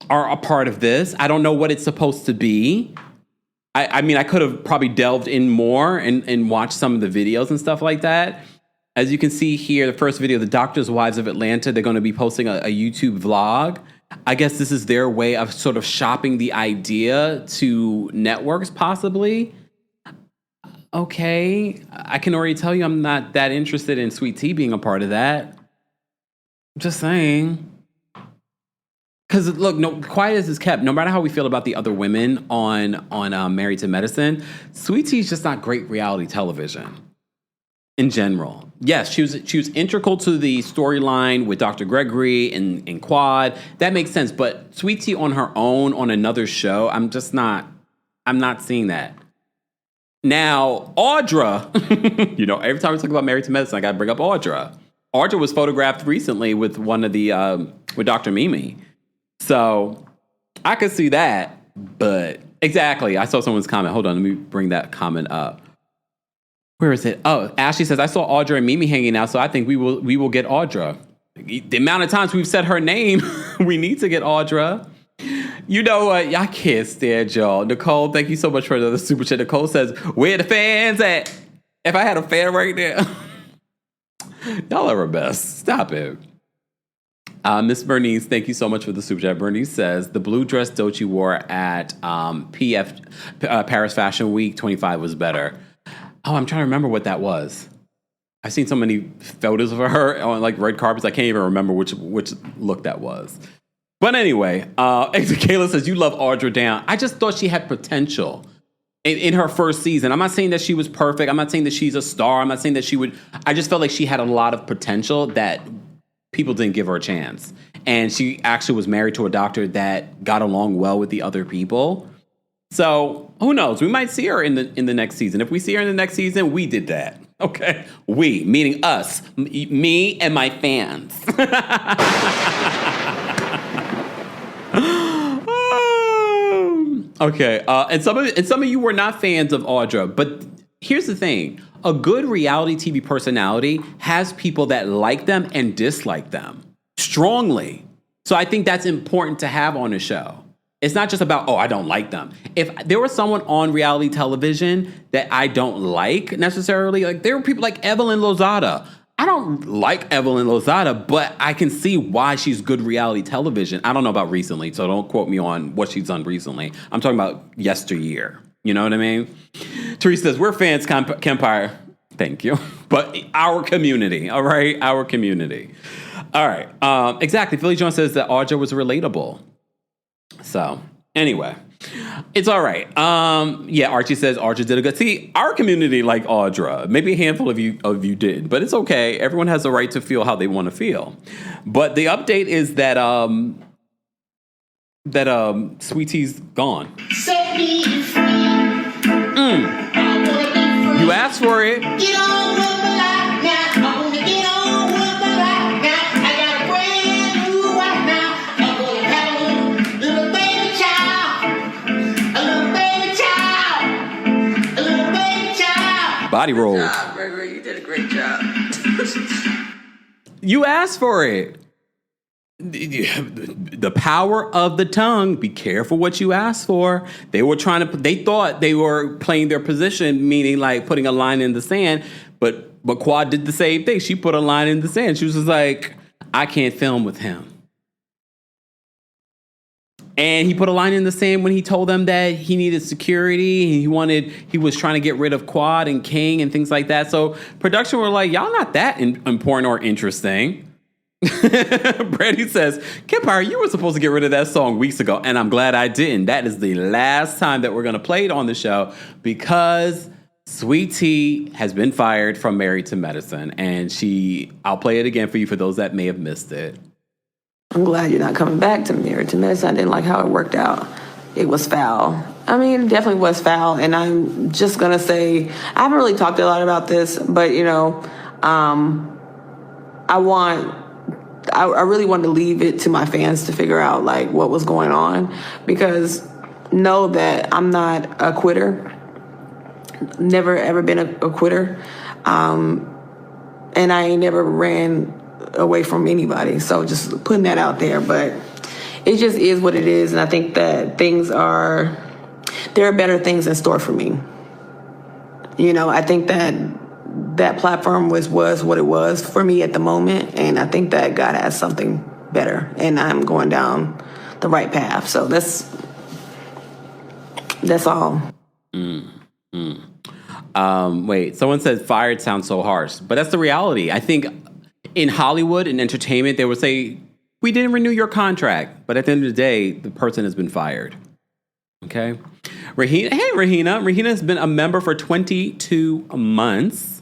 a part of this. I don't know what it's supposed to be. I mean, I could have probably delved in more and watched some of the videos and stuff like that. As you can see here, the first video, the Doctor's Wives of Atlanta, they're going to be posting a YouTube vlog. I guess this is their way of sort of shopping the idea to networks, possibly. Okay. I can already tell you I'm not that interested in Sweet Tea being a part of that. Just saying. Because look, no, quiet as is kept. No matter how we feel about the other women on Married to Medicine, Sweet Tea is just not great reality television in general. Yes, she was integral to the storyline with Dr. Gregory and Quad. That makes sense. But Sweet Tea on her own on another show, I'm not seeing that. Now, Audra, every time we talk about Married to Medicine, I got to bring up Audra. Audra was photographed recently with one of the with Dr. Mimi. So I could see that, but exactly. I saw someone's comment. Hold on, let me bring that comment up. Where is it? Oh, Ashley says, I saw Audra and Mimi hanging out, so I think we will get Audra. The amount of times we've said her name, we need to get Audra. You know what? I can't stand y'all. Nicole, thank you so much for the super chat. Nicole says, where the fans at? If I had a fan right there. Y'all are our best. Stop it. Miss Bernice, thank you so much for the super chat. Bernice says, the blue dress Doechii wore at Paris Fashion Week 25 was better. Oh, I'm trying to remember what that was. I've seen so many photos of her on like red carpets. I can't even remember which look that was. But anyway, Kayla says, you love Audra down. I just thought she had potential in her first season. I'm not saying that she was perfect. I'm not saying that she's a star. I'm not saying that she would. I just felt like she had a lot of potential that people didn't give her a chance. And she actually was married to a doctor that got along well with the other people. So who knows? We might see her in the next season. If we see her in the next season, we did that. Okay? We, meaning us. Me and my fans. Okay. And some of you were not fans of Audra. But here's the thing. A good reality TV personality has people that like them and dislike them strongly. So I think that's important to have on a show. It's not just about, oh, I don't like them. If there was someone on reality television that I don't like necessarily, like there were people like Evelyn Lozada. I don't like Evelyn Lozada, but I can see why she's good reality television. I don't know about recently, so don't quote me on what she's done recently. I'm talking about yesteryear. You know what I mean? Teresa says, we're fans, Kempire. Thank you. But our community, all right? Our community. All right. Exactly. Philly John says that Audra was relatable. So, anyway, it's all right. Yeah, Archie says Audra did a good. See, our community like Audra. Maybe a handful of you did, but it's okay. Everyone has the right to feel how they want to feel. But the update is that Sweet Tea's gone. Set me free. You asked for it. Get on with my life now. I wanna get on with my life now. I got a brand new wife now. I'm gonna have a little baby child. A little baby child. A little baby child. Body roll. Good job, Gregory. You did a great job. You asked for it. The power of the tongue. Be careful what you ask for. They thought they were playing their position, meaning like putting a line in the sand. But Quad did the same thing. She put a line in the sand. She was just like, I can't film with him. And he put a line in the sand when he told them that he needed security. He was trying to get rid of Quad and King and things like that. So production were like, y'all not that important or interesting. Brady says, Kempire, you were supposed to get rid of that song weeks ago, and I'm glad I didn't. That is the last time that we're going to play it on the show because Sweet Tea has been fired from Married to Medicine, and I'll play it again for you for those that may have missed it. I'm glad you're not coming back to Married to Medicine. I didn't like how it worked out. It was foul. I mean, it definitely was foul, and I'm just going to say, I haven't really talked a lot about this, but, I really wanted to leave it to my fans to figure out like what was going on, because know that I'm not a quitter. Never ever been a quitter. And I ain't never ran away from anybody. So just putting that out there, but it just is what it is. And I think that there are better things in store for me. I think that platform was what it was for me at the moment, and I think that God has something better, and I'm going down the right path. So that's all. Wait, someone said fired sounds so harsh, but that's the reality. I think in Hollywood and entertainment, they would say, we didn't renew your contract, but at the end of the day, the person has been fired. Okay? Rahina, hey, Rahina. Rahina has been a member for 22 months.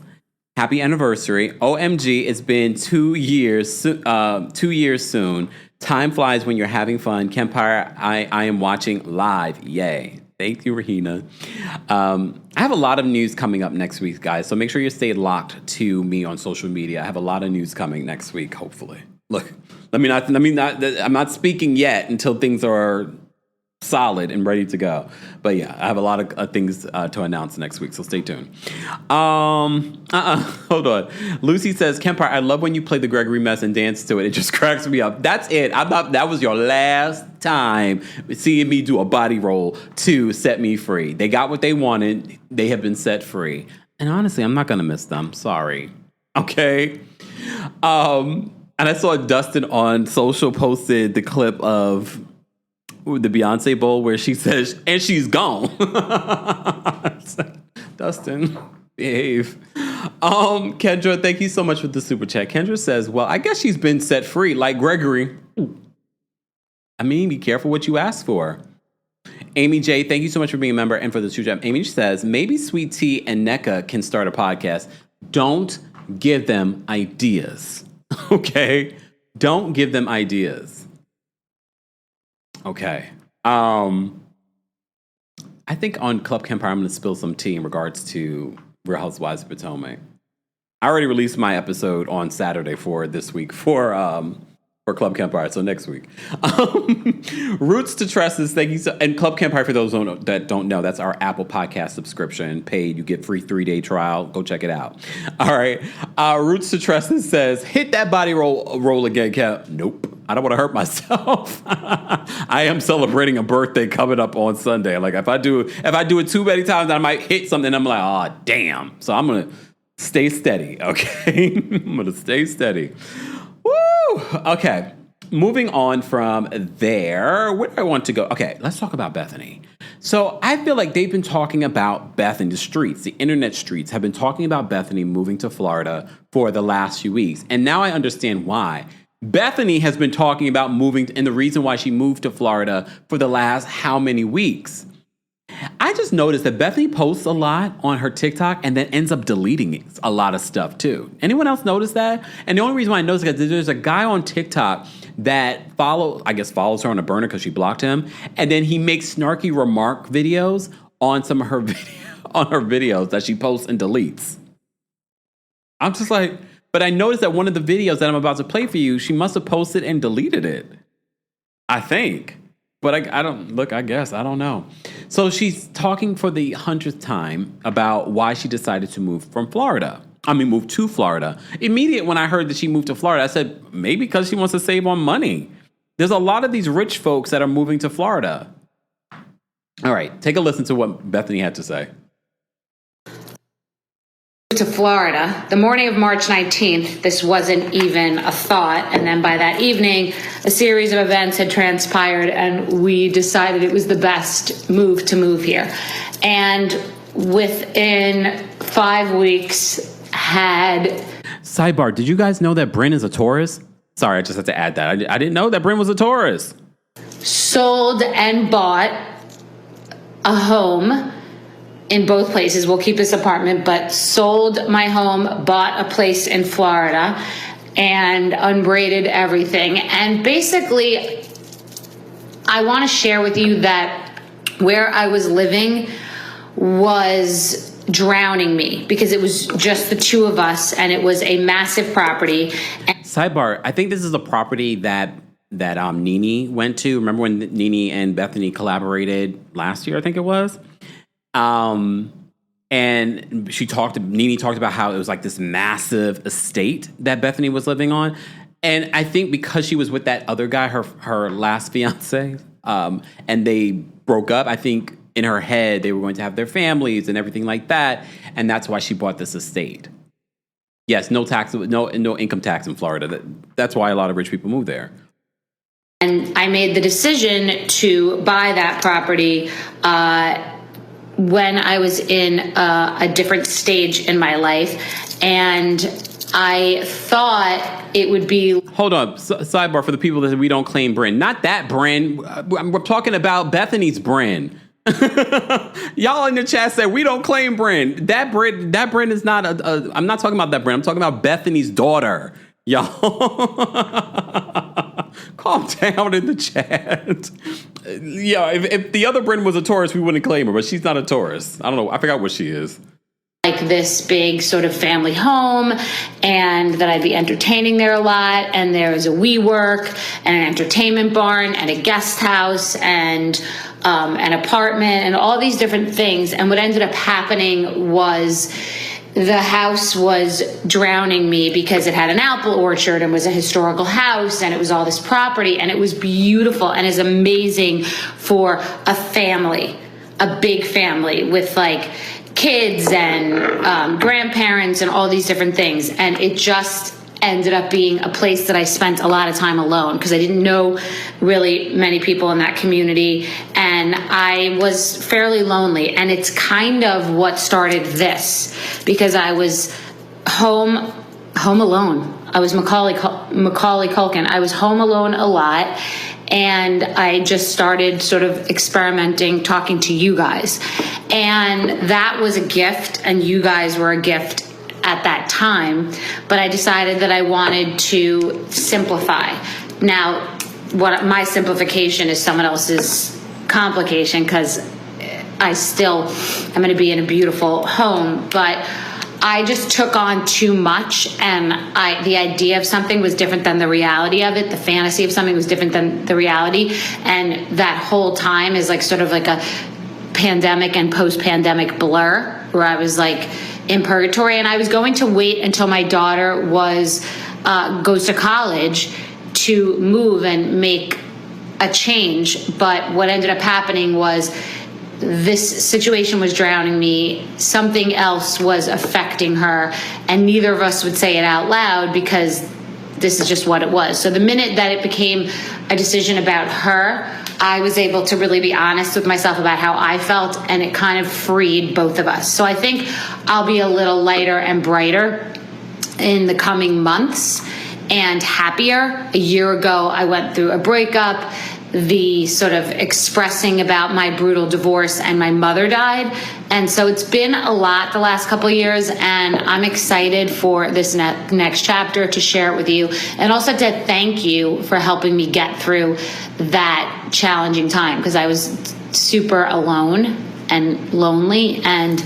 Happy anniversary. OMG, it's been 2 years. 2 years soon. Time flies when you're having fun. Kempire, I am watching live. Yay. Thank you, Rahina. I have a lot of news coming up next week, guys. So make sure you stay locked to me on social media. I have a lot of news coming next week, hopefully. Look, I'm not speaking yet until things are solid and ready to go. But yeah, I have a lot of things to announce next week, so stay tuned. Hold on. Lucy says, Kempire, I love when you play the Gregory mess and dance to it. It just cracks me up. That's it. That was your last time seeing me do a body roll to set me free. They got what they wanted. They have been set free. And honestly, I'm not going to miss them. Sorry. Okay? And I saw Dustin on social posted the clip of the Beyonce Bowl where she says, and she's gone. Dustin, behave. Kendra, thank you so much for the super chat. Kendra says, well, I guess she's been set free like Gregory. I mean, be careful what you ask for. Amy J, thank you so much for being a member and for the super chat. Amy says, maybe Sweet Tea and NECA can start a podcast. Don't give them ideas. Okay? Don't give them ideas. Okay. I think on Club Kempire, I'm going to spill some tea in regards to Real Housewives of Potomac. I already released my episode on Saturday for this week for for Club Kempire. So next week. Roots to Tresses, thank you. And Club Kempire, for those that don't know, that's our Apple Podcast subscription. Paid, you get free 3-day trial. Go check it out. All right. Roots to Tresses says, hit that body roll again, Kev. Nope. I don't want to hurt myself. I am celebrating a birthday coming up on Sunday. Like if I do it too many times, I might hit something. I'm like, oh, damn. So I'm going to stay steady. Okay. I'm going to stay steady. Woo! Okay, moving on from there, where do I want to go? Okay, let's talk about Bethenny. So I feel like they've been talking about Bethenny, the streets, the internet streets have been talking about Bethenny moving to Florida for the last few weeks. And now I understand why. Bethenny has been talking about moving, and the reason why she moved to Florida for the last how many weeks? I just noticed that Bethenny posts a lot on her TikTok and then ends up deleting a lot of stuff too. Anyone else notice that? And the only reason why I noticed is because there's a guy on TikTok that follows her on a burner because she blocked him. And then he makes snarky remark videos on some of her videos that she posts and deletes. I'm just like, but I noticed that one of the videos that I'm about to play for you, she must have posted and deleted it. I think. But I don't know. So she's talking for the 100th time about why she decided to move to Florida. Immediate when I heard that she moved to Florida, I said, maybe because she wants to save on money. There's a lot of these rich folks that are moving to Florida. All right, take a listen to what Bethenny had to say. To Florida, the morning of March 19th, this wasn't even a thought. And then by that evening, a series of events had transpired and we decided it was the best move to move here. And within 5 weeks had... Sidebar, did you guys know that Bryn is a Taurus? Sorry, I just had to add that. I didn't know that Bryn was a Taurus. Sold and bought a home in both places. We'll keep this apartment, but sold my home, bought a place in Florida, and unbraided everything. And basically, I want to share with you that where I was living was drowning me because it was just the two of us and it was a massive property. Sidebar, I think this is a property that Nene went to. Remember when Nene and Bethenny collaborated last year, I think it was? And Nene talked about how it was like this massive estate that Bethenny was living on. And I think because she was with that other guy, her last fiance, and they broke up, I think in her head they were going to have their families and everything like that. And that's why she bought this estate. Yes, no income tax in Florida. That's why a lot of rich people move there. And I made the decision to buy that property when I was in a different stage in my life. And I thought it would be... Hold on. Sidebar for the people that we don't claim Bryn. Not that Bryn. We're talking about Bethenny's Bryn. Y'all in the chat said we don't claim Bryn. That Bryn is not I'm not talking about that Bryn. I'm talking about Bethenny's daughter. Y'all. Calm down in the chat. Yeah, if the other Bryn was a Taurus, we wouldn't claim her, but she's not a Taurus. I don't know. I forgot what she is. Like this big sort of family home, and that I'd be entertaining there a lot. And there was a WeWork and an entertainment barn and a guest house and an apartment and all these different things. And what ended up happening was the house was drowning me because it had an apple orchard and was a historical house and it was all this property and it was beautiful and is amazing for a family, a big family with like kids and grandparents and all these different things. And it just ended up being a place that I spent a lot of time alone because I didn't know really many people in that community and I was fairly lonely. And it's kind of what started this because I was home alone. I was Macaulay Culkin. I was home alone a lot. And I just started sort of experimenting, talking to you guys. And that was a gift, and you guys were a gift at that time. But I decided that I wanted to simplify. Now, what my simplification is someone else's complication, because I still am going to be in a beautiful home. But I just took on too much, and the idea of something was different than the reality of it. The fantasy of something was different than the reality. And that whole time is like sort of like a pandemic and post-pandemic blur where I was like in purgatory, and I was going to wait until my daughter goes to college to move and make a change. But what ended up happening was this situation was drowning me. Something else was affecting her, and neither of us would say it out loud because this is just what it was. So the minute that it became a decision about her, I was able to really be honest with myself about how I felt, and it kind of freed both of us. So I think I'll be a little lighter and brighter in the coming months and happier. A year ago, I went through a breakup, the sort of expressing about my brutal divorce, and my mother died. And so it's been a lot the last couple of years, and I'm excited for this next chapter to share it with you, and also to thank you for helping me get through that challenging time, because I was super alone and lonely, and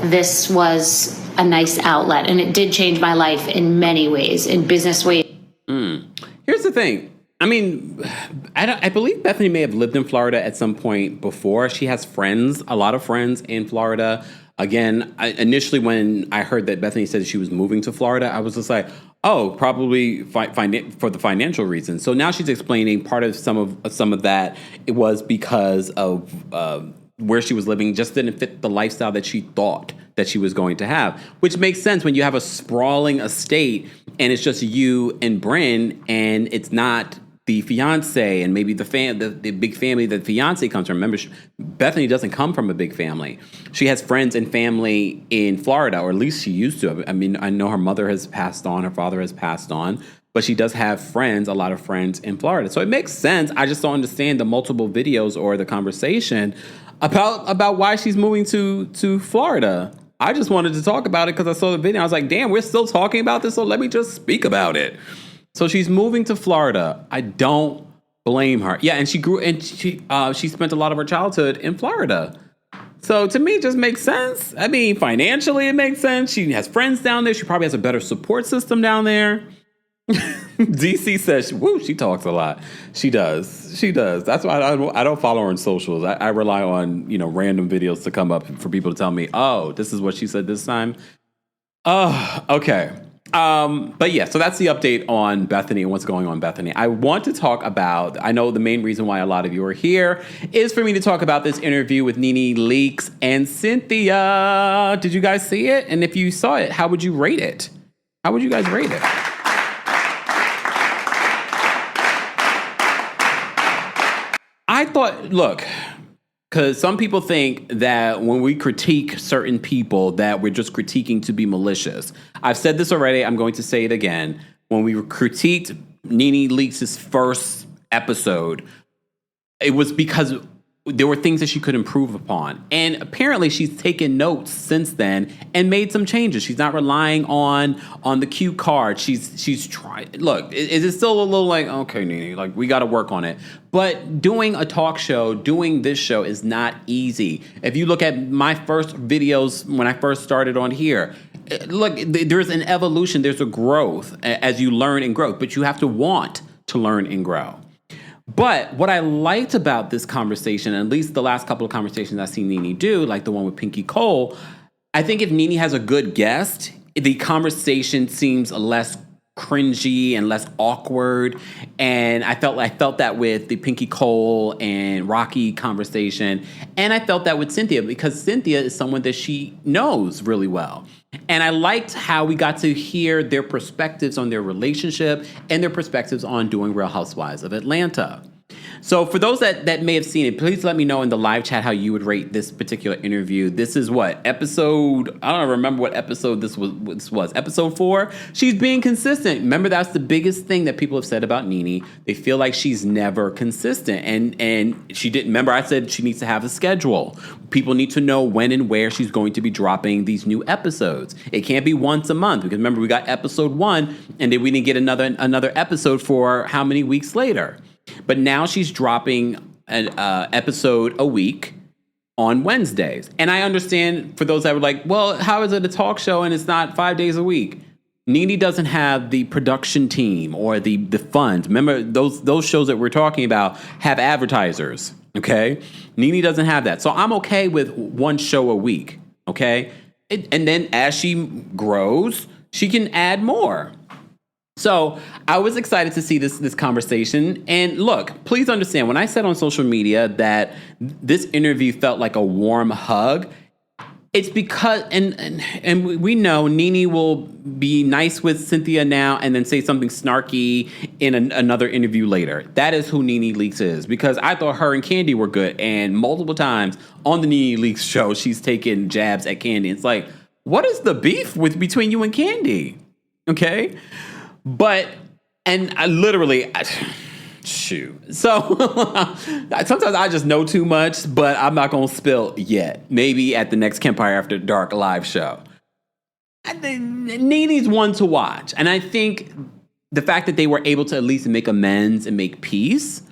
this was a nice outlet, and it did change my life in many ways, in business ways. Here's the thing. I mean, I believe Bethenny may have lived in Florida at some point before. She has friends, a lot of friends in Florida. Again, initially when I heard that Bethenny said she was moving to Florida, I was just like, oh, probably for the financial reasons. So now she's explaining part of some of that. It was because of where she was living just didn't fit the lifestyle that she thought that she was going to have, which makes sense when you have a sprawling estate and it's just you and Bryn, and it's not the fiance and maybe the big family that the fiance comes from. Remember, Bethenny doesn't come from a big family. She has friends and family in Florida, or at least she used to. I mean, I know her mother has passed on, her father has passed on, but she does have friends, a lot of friends in Florida. So it makes sense. I just don't understand the multiple videos or the conversation about why she's moving to Florida. I just wanted to talk about it because I saw the video. I was like, damn, we're still talking about this, so let me just speak about it. So she's moving to Florida. I don't blame her. Yeah, and she spent a lot of her childhood in Florida. So to me, it just makes sense. I mean, financially, it makes sense. She has friends down there. She probably has a better support system down there. DC says, woo, she talks a lot. She does. That's why I don't follow her on socials. I rely on, random videos to come up for people to tell me, oh, this is what she said this time. Oh, okay. But yeah, so that's the update on Bethenny and what's going on Bethenny. I want to talk about, I know the main reason why a lot of you are here is for me to talk about this interview with Nene Leakes and Cynthia. Did you guys see it? And if you saw it, how would you rate it? How would you guys rate it? I thought, look, because some people think that when we critique certain people that we're just critiquing to be malicious. I've said this already. I'm going to say it again. When we critiqued Nene Leakes' first episode, it was because there were things that she could improve upon. And apparently she's taken notes since then and made some changes. She's not relying on the cue card. She's trying. Look, is it still a little like, okay, Nene, like we got to work on it. But doing a talk show, doing this show is not easy. If you look at my first videos when I first started on here, look, there's an evolution. There's a growth as you learn and grow, but you have to want to learn and grow. But what I liked about this conversation, at least the last couple of conversations I've seen Nene do, like the one with Pinky Cole, I think if Nene has a good guest, the conversation seems less cringy and less awkward. And I felt that with the Pinky Cole and Rocky conversation. And I felt that with Cynthia because Cynthia is someone that she knows really well. And I liked how we got to hear their perspectives on their relationship and their perspectives on doing Real Housewives of Atlanta. So for those that may have seen it, please let me know in the live chat how you would rate this particular interview. This is what? Episode, I don't remember what episode this was. Episode 4? She's being consistent. Remember, that's the biggest thing that people have said about Nene. They feel like she's never consistent. And she didn't, remember I said she needs to have a schedule. People need to know when and where she's going to be dropping these new episodes. It can't be once a month because remember, we got episode 1 and then we didn't get another episode for how many weeks later. But now she's dropping an episode a week on Wednesdays. And I understand for those that were like, well, how is it a talk show and it's not 5 days a week? Nene doesn't have the production team or the funds. Remember, those shows that we're talking about have advertisers, okay? Nene doesn't have that. So I'm okay with one show a week, okay? And then as she grows, she can add more. So I was excited to see this conversation. And look, please understand, when I said on social media that this interview felt like a warm hug, it's because, and we know Nene will be nice with Cynthia now and then say something snarky in another interview later. That is who Nene Leakes is, because I thought her and Candy were good. And multiple times on the Nene Leakes show, she's taking jabs at Candy. It's like, what is the beef between you and Candy? Okay. But, and I literally, shoot. So sometimes I just know too much, but I'm not going to spill yet. Maybe at the next Kempire After Dark live show. Nene's one to watch. And I think the fact that they were able to at least make amends and make peace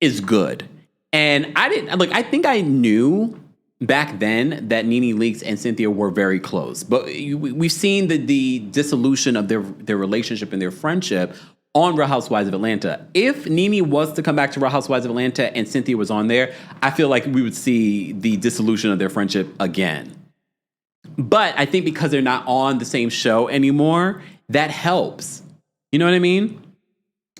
is good. And I think I knew back then that Nene Leakes and Cynthia were very close. But we've seen the dissolution of their relationship and their friendship on Real Housewives of Atlanta. If Nene was to come back to Real Housewives of Atlanta and Cynthia was on there, I feel like we would see the dissolution of their friendship again. But I think because they're not on the same show anymore, that helps. You know what I mean?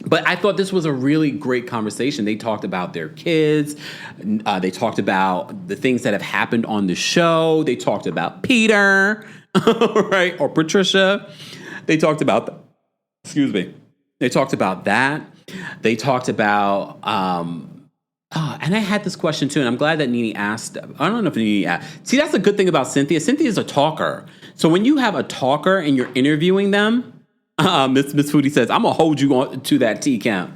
But I thought this was a really great conversation. They talked about their kids. They talked about the things that have happened on the show. They talked about Peter, right? Or Patricia. They talked about, They talked about that. They talked about, and I had this question too, and I'm glad that Nene asked. I don't know if Nene asked. See, that's a good thing about Cynthia. Cynthia's a talker. So when you have a talker and you're interviewing them, Miss Foodie says, I'm going to hold you on to that T-count.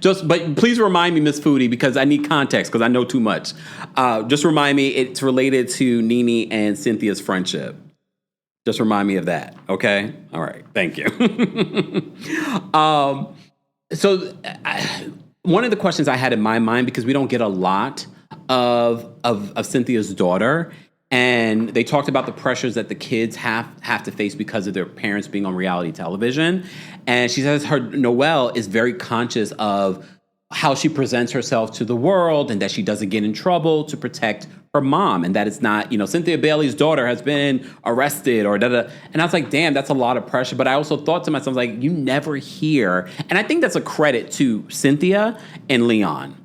But please remind me, Miss Foodie, because I need context, because I know too much. Just remind me it's related to Nene and Cynthia's friendship. Just remind me of that, okay? All right, thank you. One of the questions I had in my mind, because we don't get a lot of Cynthia's daughter, and they talked about the pressures that the kids have to face because of their parents being on reality television. And she says her Noelle is very conscious of how she presents herself to the world and that she doesn't get in trouble to protect her mom, and that it's not, Cynthia Bailey's daughter has been arrested or da-da. And I was like, damn, that's a lot of pressure. But I also thought to myself, like, you never hear, and I think that's a credit to Cynthia and Leon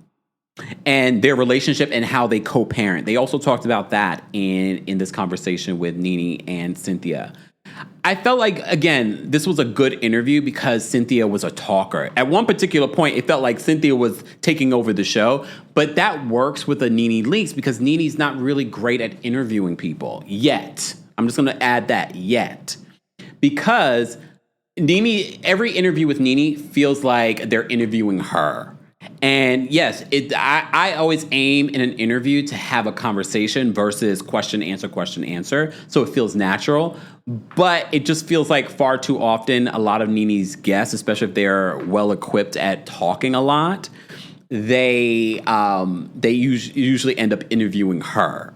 and their relationship and how they co-parent. They also talked about that in this conversation with Nene and Cynthia. I felt like, again, this was a good interview because Cynthia was a talker. At one particular point, it felt like Cynthia was taking over the show, but that works with a Nene Leakes because Nene's not really great at interviewing people yet. I'm just going to add that, yet. Because Nene, every interview with Nene feels like they're interviewing her. And yes, I always aim in an interview to have a conversation versus question, answer. So it feels natural. But it just feels like far too often a lot of Nene's guests, especially if they're well equipped at talking a lot, they usually end up interviewing her.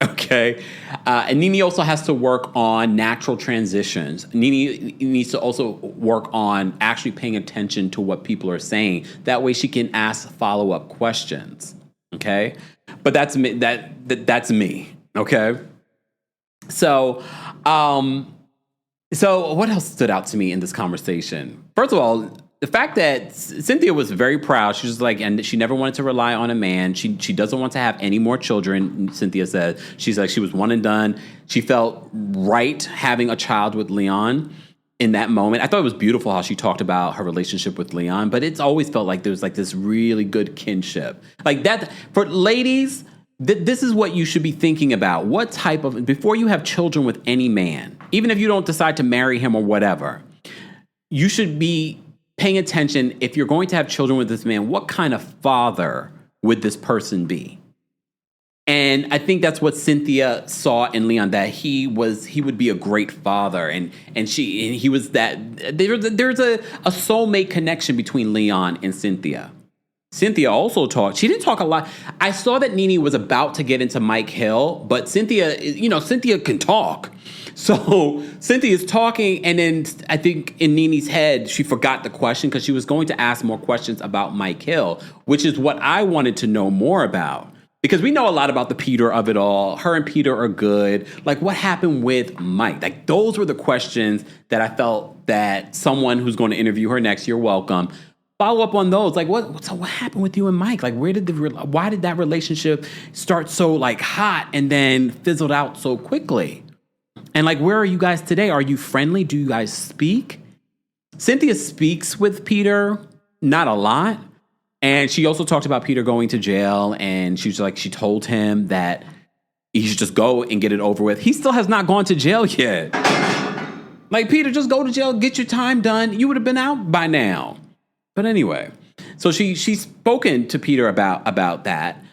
Okay. And Nene also has to work on natural transitions. Nene needs to also work on actually paying attention to what people are saying. That way she can ask follow-up questions. Okay. But that's me. That's me. Okay. So what else stood out to me in this conversation? First of all, the fact that Cynthia was very proud. She was like, and she never wanted to rely on a man. She doesn't want to have any more children, Cynthia said. She's like, she was one and done. She felt right having a child with Leon in that moment. I thought it was beautiful how she talked about her relationship with Leon, but it's always felt like there was like this really good kinship. Like that, for ladies, this is what you should be thinking about. What type of, before you have children with any man, even if you don't decide to marry him or whatever, you should be paying attention. If you're going to have children with this man, what kind of father would this person be? And I think that's what Cynthia saw in Leon, that he would be a great father, and he was that. There's a soulmate connection between Leon and Cynthia. Cynthia also talked. She didn't talk a lot. I saw that Nene was about to get into Mike Hill, but Cynthia, Cynthia can talk. So Cynthia's talking, and then I think in Nene's head, she forgot the question because she was going to ask more questions about Mike Hill, which is what I wanted to know more about. Because we know a lot about the Peter of it all. Her and Peter are good. Like, what happened with Mike? Like, those were the questions that I felt that someone who's going to interview her next, you're welcome, follow up on those. Like, what happened with you and Mike? Like, why did that relationship start so, like, hot and then fizzled out so quickly? And, like, where are you guys today? Are you friendly? Do you guys speak? Cynthia speaks with Peter, not a lot. And she also talked about Peter going to jail, and she told him that he should just go and get it over with. He still has not gone to jail yet. Like, Peter, just go to jail, get your time done. You would have been out by now. But anyway, so she's spoken to Peter about that.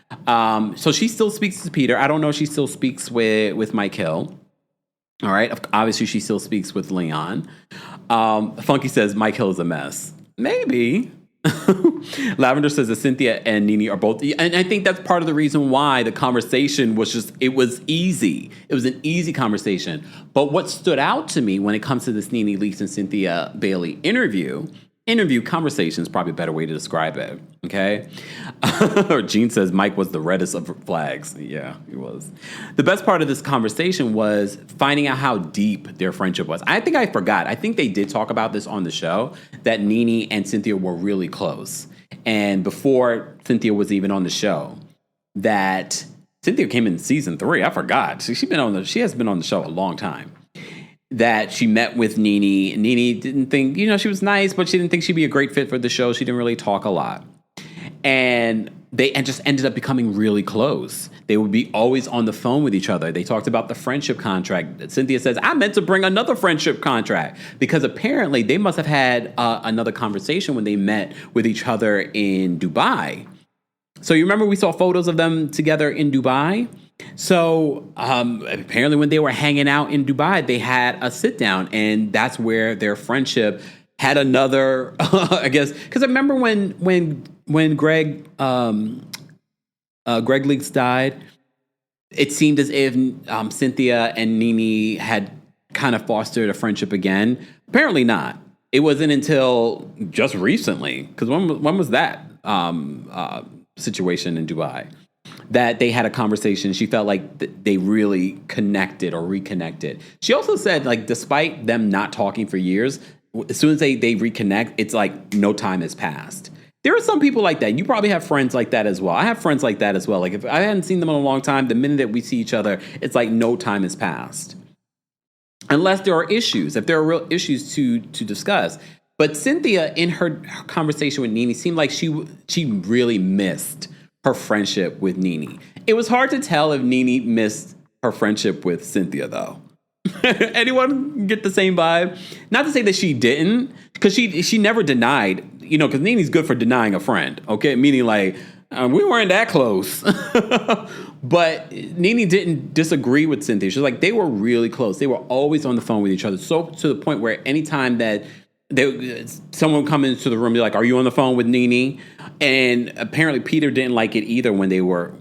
So she still speaks to Peter. I don't know if she still speaks with Mike Hill. All right. Obviously, she still speaks with Leon. Funky says Mike Hill is a mess. Maybe. Lavender says that Cynthia and Nene are both, and I think that's part of the reason why the conversation was it was easy. It was an easy conversation. But what stood out to me when it comes to this Nene Leakes and Cynthia Bailey interview conversation is probably a better way to describe it. Okay. Or Gene says Mike was the reddest of flags. Yeah, he was. The best part of this conversation was finding out how deep their friendship was. I think I forgot. I think they did talk about this on the show, that Nene and Cynthia were really close. And before Cynthia was even on the show, that Cynthia came in season 3. I forgot. She has been on the show a long time. That she met with Nene. Nene didn't think, she was nice, but she didn't think she'd be a great fit for the show. She didn't really talk a lot. And they just ended up becoming really close. They would be always on the phone with each other. They talked about the friendship contract. Cynthia says, I meant to bring another friendship contract, because apparently they must have had another conversation when they met with each other in Dubai. So you remember we saw photos of them together in Dubai? So apparently when they were hanging out in Dubai, they had a sit down, and that's where their friendship had another, I guess, because I remember when Greg Leakes died, it seemed as if Cynthia and Nene had kind of fostered a friendship again. Apparently not. It wasn't until just recently, because when was that situation in Dubai? That they had a conversation. She felt like they really connected or reconnected. She also said, like, despite them not talking for years, as soon as they reconnect, it's like no time has passed. There are some people like that. You probably have friends like that as well. I have friends like that as well. Like, if I hadn't seen them in a long time, the minute that we see each other, it's like no time has passed. Unless there are issues, if there are real issues to discuss. But Cynthia, in her conversation with Nene, seemed like she really missed her friendship with Nene. It was hard to tell if Nene missed her friendship with Cynthia, though. Anyone get the same vibe? Not to say that she didn't, because she never denied, because Nene's good for denying a friend, okay? Meaning, like, we weren't that close. But Nene didn't disagree with Cynthia. She was like, they were really close. They were always on the phone with each other. So to the point where anytime that someone would come into the room, be like, are you on the phone with Nene? And apparently Peter didn't like it either when they were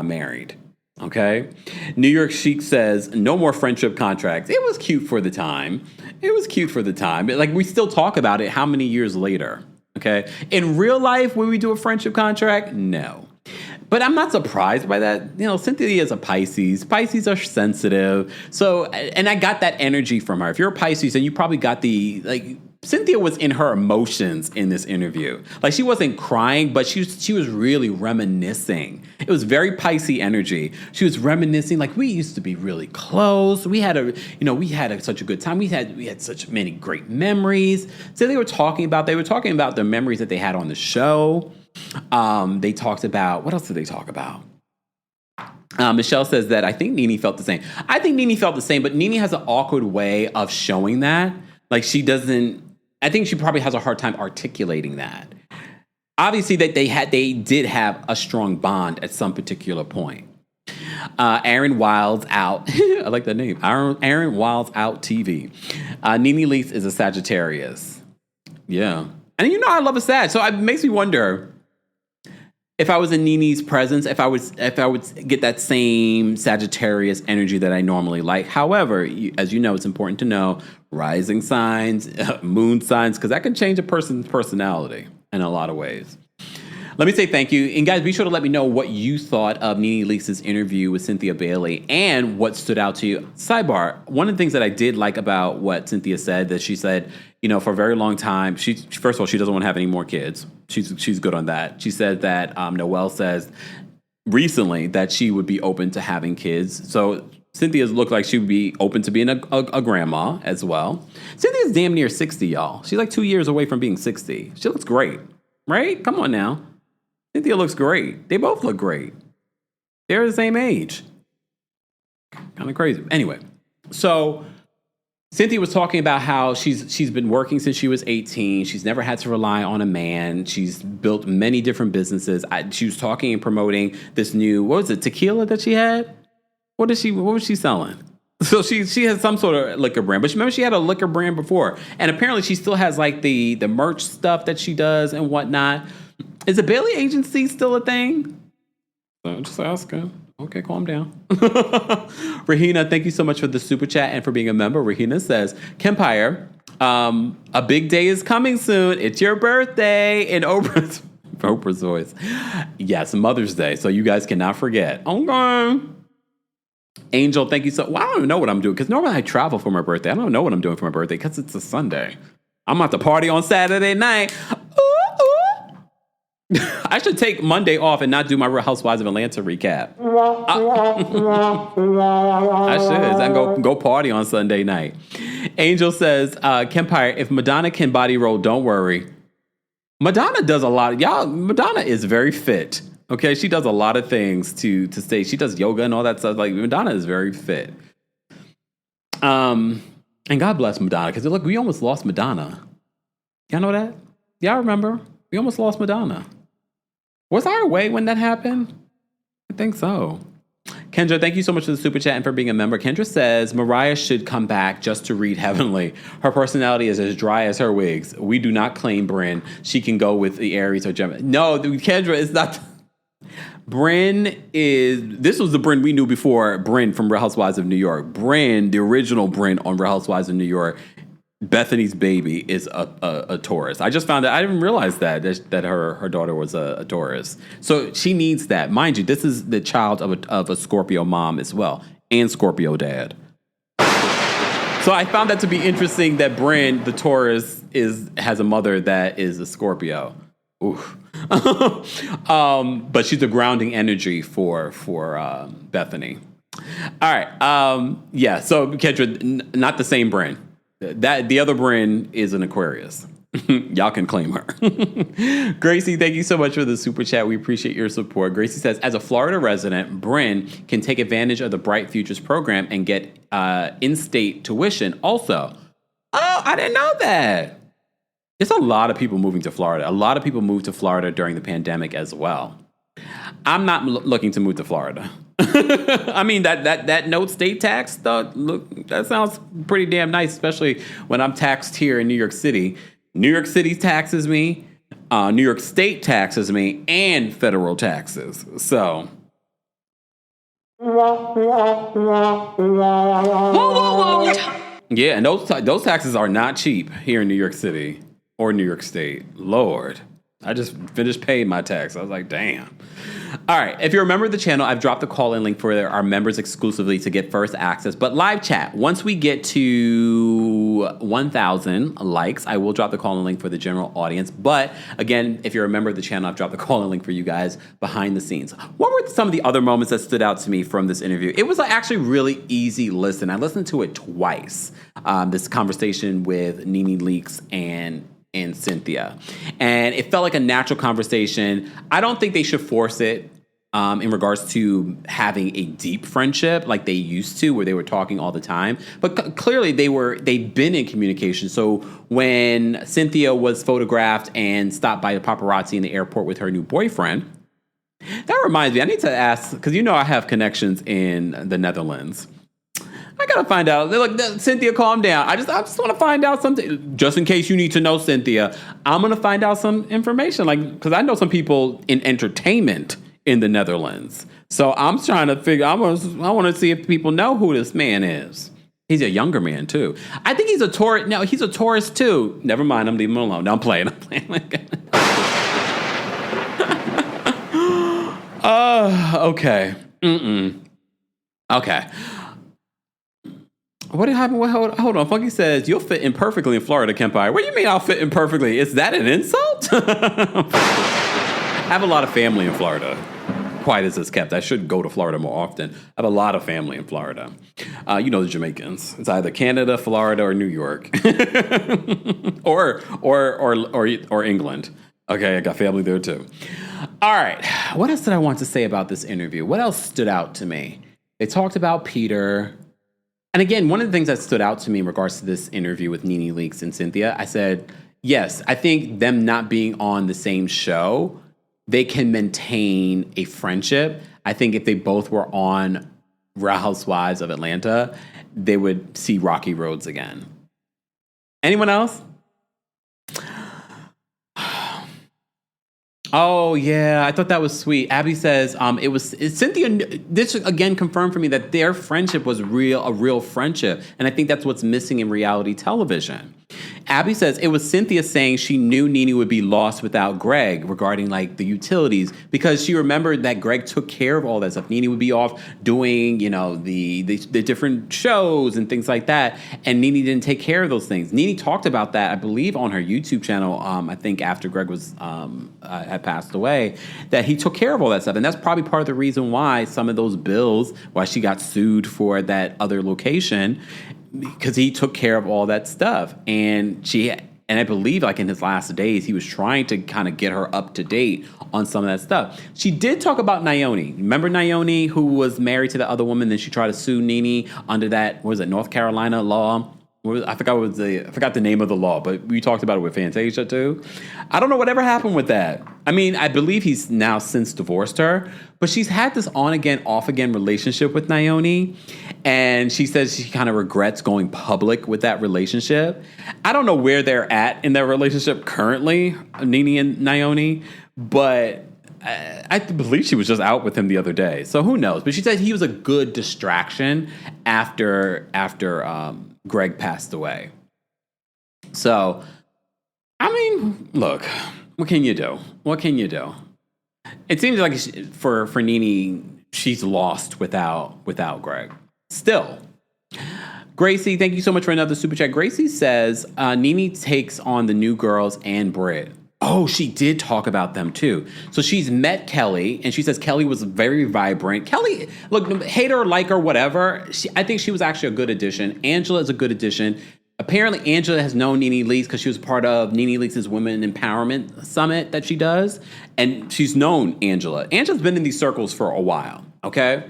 married. Okay. New York Chic says, no more friendship contracts. It was cute for the time. Like, we still talk about it how many years later? Okay. In real life, would we do a friendship contract? No. But I'm not surprised by that. Cynthia is a Pisces. Pisces are sensitive. So, and I got that energy from her. If you're a Pisces, then you probably got Cynthia was in her emotions in this interview. Like, she wasn't crying, but she was really reminiscing. It was very Pisces energy. She was reminiscing, like, we used to be really close. We had such a good time. We had such many great memories. So they were talking about the memories that they had on the show. They talked about, what else did they talk about? Michelle says that I think Nene felt the same. I think Nene felt the same, but Nene has an awkward way of showing that. Like, I think she probably has a hard time articulating that. Obviously, that they did have a strong bond at some particular point. Aaron Wilds out. I like that name. Aaron Wilds out TV. Nene Leakes is a Sagittarius. Yeah. And I love a Sag. So it makes me wonder, if I was in Nene's presence, if I would get that same Sagittarius energy that I normally like. However, as you know, it's important to know rising signs, moon signs, because that can change a person's personality in a lot of ways. Let me say thank you. And guys, be sure to let me know what you thought of Nene Leakes' interview with Cynthia Bailey and what stood out to you. Sidebar, one of the things that I did like about what Cynthia said, that she said, for a very long time, first of all, she doesn't want to have any more kids. She's good on that. She said that Noelle says recently that she would be open to having kids. So Cynthia looked like she would be open to being a grandma as well. Cynthia's damn near 60, y'all. She's like 2 years away from being 60. She looks great, right? Come on now. Cynthia looks great. They both look great. They're the same age. Kind of crazy. Anyway, so Cynthia was talking about how she's been working since she was 18. She's never had to rely on a man. She's built many different businesses. She was talking and promoting this new, what was it, tequila that she had? What was she selling? So she has some sort of liquor brand, but remember she had a liquor brand before, and apparently she still has like the merch stuff that she does and whatnot. Is the Bailey agency still a thing? So just asking. Okay, calm down. Rahina, thank you so much for the super chat and for being a member. Rahina says, Kempire, a big day is coming soon. It's your birthday. In Oprah's voice. Yes, Mother's Day. So you guys cannot forget. Okay. Angel, thank you so much. Well, I don't even know what I'm doing because normally I travel for my birthday. I don't know what I'm doing for my birthday because it's a Sunday. I'm about to party on Saturday night. I should take Monday off and not do my Real Housewives of Atlanta recap. I should. I can go party on Sunday night. Angel says, Kempire, if Madonna can body roll, don't worry. Madonna does a lot. Y'all, Madonna is very fit. Okay, she does a lot of things to stay. She does yoga and all that stuff. Like, Madonna is very fit. And God bless Madonna, because look, we almost lost Madonna. Y'all know that? Y'all remember? We almost lost Madonna. Was I away when that happened? I think so. Kendra, thank you so much for the super chat and for being a member. Kendra says, Mariah should come back just to read Heavenly. Her personality is as dry as her wigs. We do not claim Bryn. She can go with the Aries or Gemini. No, Kendra, it's not. This was the Bryn we knew before Bryn from Real Housewives of New York. Bryn, the original Bryn on Real Housewives of New York, Bethenny's baby is a Taurus. I just found out. I didn't realize that her daughter was a Taurus. So she needs that. Mind you, this is the child of a Scorpio mom as well, and Scorpio dad. So I found that to be interesting that Bryn, the Taurus, has a mother that is a Scorpio. Oof. But she's a grounding energy for Bethenny. All right. Yeah. So Kendra, not the same Bryn. The other Bryn is an Aquarius. Y'all can claim her. Gracie, thank you so much for the super chat. We appreciate your support. Gracie says, as a Florida resident, Bryn can take advantage of the Bright Futures program and get in-state tuition. Also, I didn't know that. There's a lot of people moving to Florida. A lot of people moved to Florida during the pandemic as well. I'm not looking to move to Florida. I mean, that no state tax stuff, look, that sounds pretty damn nice, especially when I'm taxed here in New York City. New York City taxes me, New York State taxes me, and federal taxes. So. Yeah, and those taxes are not cheap here in New York City or New York State. Lord. I just finished paying my tax. I was like, damn. All right. If you're a member of the channel, I've dropped the call-in link for our members exclusively to get first access. But live chat, once we get to 1,000 likes, I will drop the call-in link for the general audience. But again, if you're a member of the channel, I've dropped the call-in link for you guys behind the scenes. What were some of the other moments that stood out to me from this interview? It was actually really easy listen. I listened to it twice. This conversation with Nene Leakes and Cynthia. And it felt like a natural conversation. I don't think they should force it in regards to having a deep friendship like they used to, where they were talking all the time. But clearly they've been in communication. So when Cynthia was photographed and stopped by the paparazzi in the airport with her new boyfriend, that reminds me, I need to ask, because I have connections in the Netherlands. I gotta find out. Look, Cynthia, calm down. I just want to find out something. Just in case you need to know, Cynthia, I'm gonna find out some information. Like, because I know some people in entertainment in the Netherlands. So I'm trying to figure. I want to see if people know who this man is. He's a younger man too. I think he's a tourist. No, he's a tourist too. Never mind. I'm leaving him alone. No, I'm playing. Okay. Okay. What happened? Hold on. Funky says, you'll fit in perfectly in Florida, Kempire. What do you mean I'll fit in perfectly? Is that an insult? I have a lot of family in Florida. Quiet as it's kept. I should go to Florida more often. I have a lot of family in Florida. You know the Jamaicans. It's either Canada, Florida, or New York, or England. Okay, I got family there too. All right. What else did I want to say about this interview? What else stood out to me? They talked about Peter. And again, one of the things that stood out to me in regards to this interview with Nene Leakes and Cynthia, I said, yes, I think them not being on the same show, they can maintain a friendship. I think if they both were on Real Housewives of Atlanta, they would see rocky roads again. Anyone else? Oh, yeah, I thought that was sweet. Abby says Cynthia, this again confirmed for me that their friendship was a real friendship. And I think that's what's missing in reality television. Abby says it was Cynthia saying she knew Nene would be lost without Greg regarding like the utilities because she remembered that Greg took care of all that stuff. Nene would be off doing, the different shows and things like that. And Nene didn't take care of those things. Nene talked about that, I believe, on her YouTube channel. I think after Greg was had passed away, that he took care of all that stuff. And that's probably part of the reason why some of those bills, why she got sued for that other location, because he took care of all that stuff. And I believe like in his last days, he was trying to kind of get her up to date on some of that stuff. She did talk about Naomi. Remember Naomi, who was married to the other woman, then she tried to sue Nene under that, what was it, North Carolina law? I forgot the name of the law, but we talked about it with Fantasia too. I don't know whatever happened with that. I mean, I believe he's now since divorced her, but she's had this on again, off again relationship with Naomi, and she says she kind of regrets going public with that relationship. I don't know where they're at in their relationship currently, Nene and Naomi, but I believe she was just out with him the other day, so who knows? But she said he was a good distraction after Greg passed away. So, I mean, look, what can you do? What can you do? It seems like for Nene, she's lost without Greg. Still. Gracie, thank you so much for another super chat. Gracie says, Nene takes on the new girls and Britt. Oh, she did talk about them too. So she's met Kelly, and she says Kelly was very vibrant. Kelly, look, hate her, like her, whatever. I think she was actually a good addition. Angela is a good addition. Apparently, Angela has known Nene Leakes because she was part of Nene Leakes' Women Empowerment Summit that she does. And she's known Angela. Angela's been in these circles for a while, okay?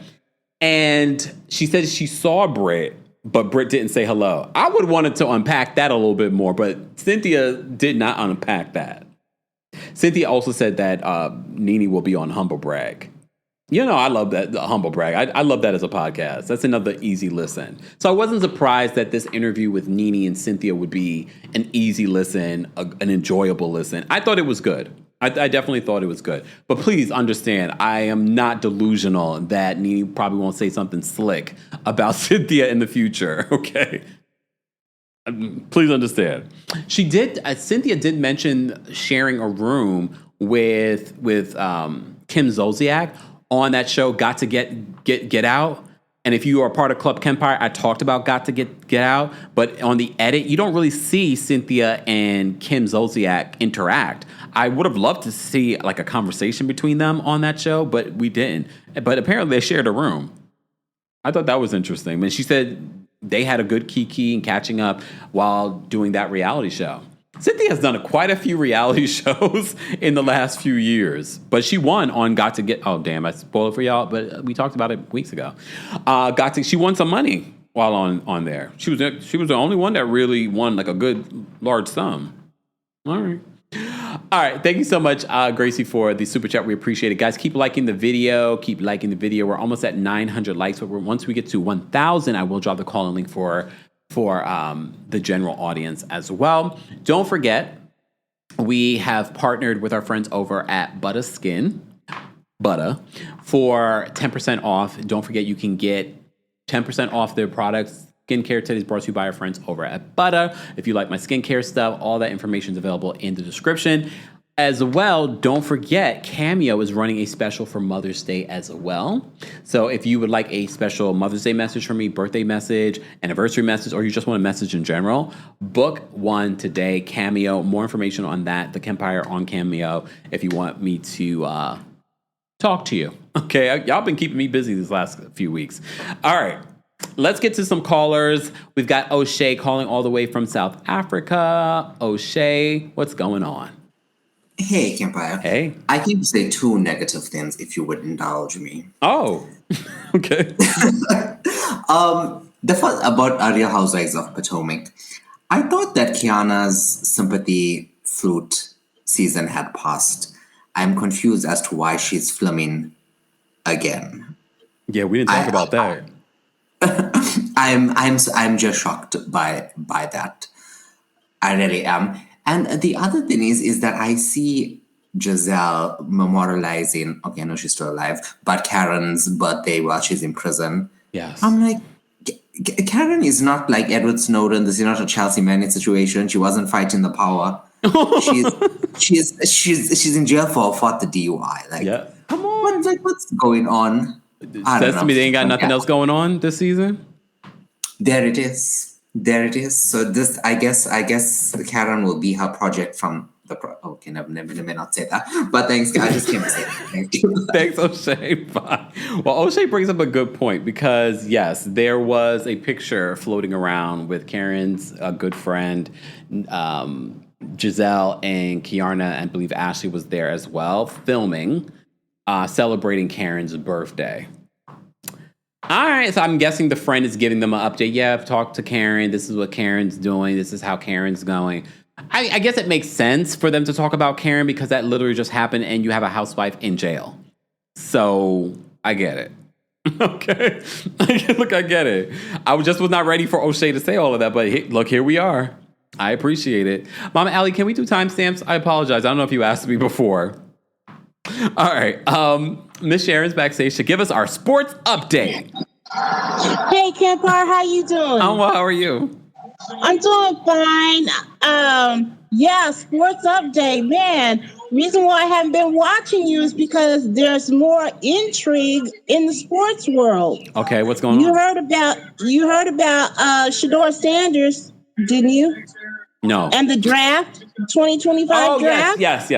And she said she saw Britt, but Britt didn't say hello. I would have wanted to unpack that a little bit more, but Cynthia did not unpack that. Cynthia also said that Nene will be on Humble Brag. I love that, the Humble Brag. I love that as a podcast. That's another easy listen. So I wasn't surprised that this interview with Nene and Cynthia would be an easy listen, an enjoyable listen. I thought it was good. I definitely thought it was good. But please understand, I am not delusional that Nene probably won't say something slick about Cynthia in the future, okay? Please understand. Cynthia did mention sharing a room with Kim Zolciak on that show, Got to Get Out. And if you are part of Club Kempire, I talked about Got to Get Out. But on the edit, you don't really see Cynthia and Kim Zolciak interact. I would have loved to see like a conversation between them on that show, but we didn't. But apparently they shared a room. I thought that was interesting. And she said they had a good kiki and catching up while doing that reality show. Cynthia has done quite a few reality shows in the last few years, but she won on Got to Get. Oh, damn, I spoiled it for y'all, but we talked about it weeks ago. She won some money while on there. She was the only one that really won like a good large sum. All right. All right. Thank you so much, Gracie, for the super chat. We appreciate it. Guys, keep liking the video. We're almost at 900 likes. But once we get to 1,000, I will drop the call-in link for the general audience as well. Don't forget, we have partnered with our friends over at Buttah for 10% off. Don't forget, you can get 10% off their products. Skincare today is brought to you by our friends over at Buttah. If you like my skincare stuff, all that information is available in the description. As well, don't forget, CAMEO is running a special for Mother's Day as well. So if you would like a special Mother's Day message from me, birthday message, anniversary message, or you just want a message in general, book one today. CAMEO. More information on that, TheKempire on CAMEO, if you want me to talk to you. Okay, y'all been keeping me busy these last few weeks. All right. Let's get to some callers. We've got O'Shea calling all the way from South Africa. O'Shea, what's going on? Hey, Kempire. Hey. I can say two negative things if you would indulge me. Oh, okay. The first about Real Housewives of Potomac. I thought that Kiana's sympathy flute season had passed. I'm confused as to why she's filming again. Yeah, we didn't talk about that. I'm just shocked by that. I really am. And the other thing is that I see Giselle memorializing, okay, I know she's still alive, but Karen's birthday while she's in prison. Yes. I'm like, Karen is not like Edward Snowden. This is not a Chelsea Manning situation. She wasn't fighting the power. she's in jail for the DUI. Like, yeah. Come on. What's going on? Says to me they ain't got nothing else going on this season. There it is. So this, I guess, Karen will be her project from the. Okay, never, may not say that. But thanks, I just came to say that. Thank you. Thanks, O'Shea. Bye. Well, O'Shea brings up a good point because yes, there was a picture floating around with Karen's good friend, Giselle, and Kiana, and I believe Ashley was there as well, filming, celebrating Karen's birthday. All right, so I'm guessing the friend is giving them an update. Yeah, I've talked to Karen. This is what Karen's doing. This is how Karen's going. I guess it makes sense for them to talk about Karen because that literally just happened and you have a housewife in jail. So I get it. Okay. Look, I get it. I was not ready for O'Shea to say all of that, but look, here we are. I appreciate it. Mama Allie, can we do timestamps? I apologize. I don't know if you asked me before. All right. Miss Sharon's backstage to give us our sports update. Hey, Kempire, how you doing? I'm well. How are you? I'm doing fine. Yeah, sports update, man. Reason why I haven't been watching you is because there's more intrigue in the sports world. Okay, what's going on? You heard about Shador Sanders, didn't you? No. And the draft, 2025 draft? Yes.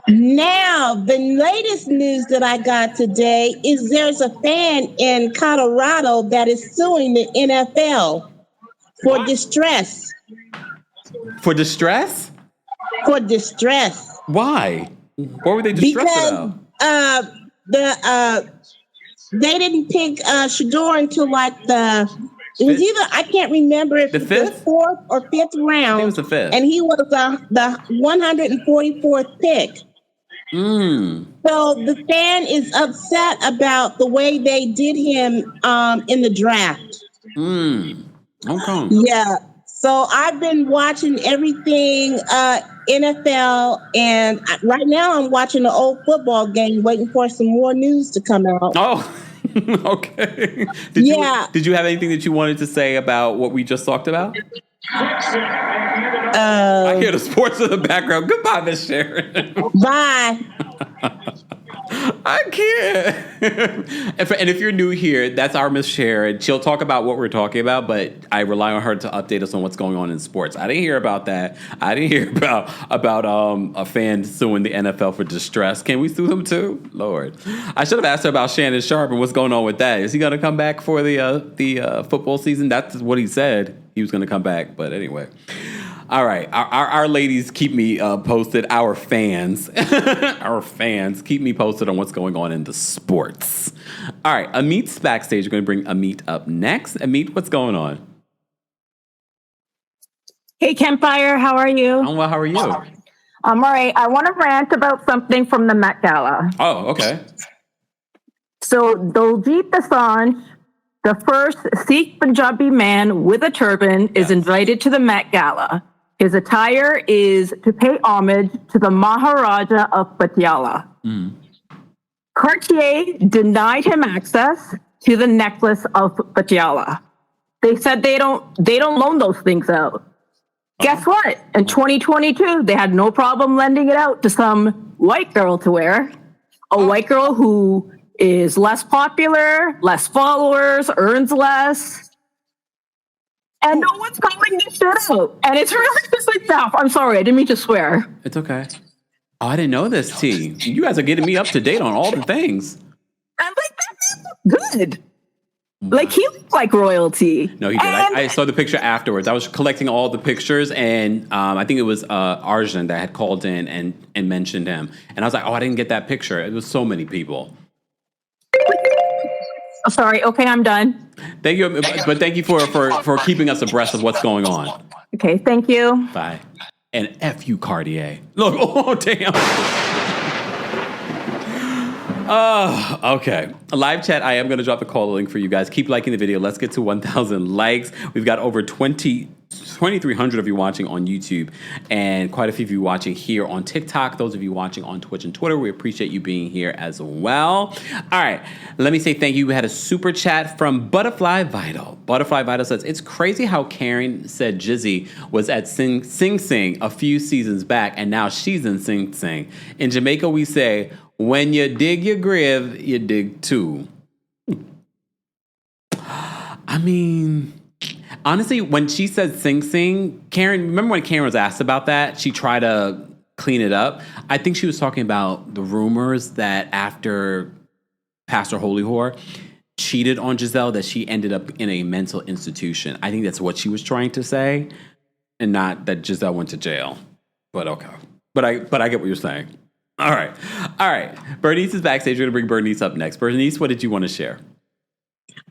Now, the latest news that I got today is there's a fan in Colorado that is suing the NFL for distress. For distress? For distress. Why? What were they distressed about? They didn't pick Shador until like it was either, I can't remember if it was the fourth or fifth round. It was the fifth. And he was the 144th pick. So the fan is upset about the way they did him in the draft. Okay. Yeah. So I've been watching everything NFL, and right now I'm watching the old football game, waiting for some more news to come out. Oh. Okay. Did you have anything that you wanted to say about what we just talked about? I hear the sports in the background. Goodbye, Miss Sharon. Bye. I can't. And if you're new here, that's our Miss Sharon. She'll talk about what we're talking about, but I rely on her to update us on what's going on in sports. I didn't hear about that. I didn't hear about a fan suing the NFL for distress. Can we sue them too? Lord, I should have asked her about Shannon Sharpe and what's going on with that. Is he going to come back for the football season? That's what he said. He was going to come back, but anyway. All right, our ladies keep me posted. Our fans keep me posted on what's going on in the sports. All right, Amit's backstage. We're going to bring Amit up next. Amit, what's going on? Hey, Kempire, how are you? I'm well. How are you? I'm all right. I want to rant about something from the Met Gala. Oh, okay. So, Doechii Dosanjh, the first Sikh Punjabi man with a turban, is invited to the Met Gala. His attire is to pay homage to the Maharaja of Patiala. Cartier denied him access to the necklace of Patiala. They said they don't loan those things out. Guess what? In 2022, they had no problem lending it out to some white girl to wear. A white girl who is less popular, less followers, earns less. And no one's calling this shit out. And it's really just like that. I'm sorry, I didn't mean to swear. It's okay. Oh, I didn't know this, T. You guys are getting me up to date on all the things. I'm like, that's good. Like, he looked like royalty. No, he did. I saw the picture afterwards. I was collecting all the pictures, and I think it was Arjun that had called in and mentioned him. And I was like, oh, I didn't get that picture. It was so many people. Oh, sorry. Okay, I'm done. Thank you. But thank you for keeping us abreast of what's going on. Okay, thank you. Bye. And F you, Cartier. Look, oh, damn. Okay. Live chat, I am going to drop the call link for you guys. Keep liking the video. Let's get to 1,000 likes. We've got over 2,300 of you watching on YouTube and quite a few of you watching here on TikTok. Those of you watching on Twitch and Twitter, we appreciate you being here as well. All right. Let me say thank you. We had a super chat from Butterfly Vital. Butterfly Vital says, it's crazy how Karen said Jizzy was at Sing Sing a few seasons back and now she's in Sing Sing. In Jamaica, we say, when you dig your grave, you dig two. I mean, honestly, when she said Sing Sing, Karen, remember when Karen was asked about that? She tried to clean it up. I think she was talking about the rumors that after Pastor Holy Whore cheated on Giselle, that she ended up in a mental institution. I think that's what she was trying to say, and not that Giselle went to jail. But okay. But I get what you're saying. All right. Bernice is backstage. We're going to bring Bernice up next. Bernice, what did you want to share?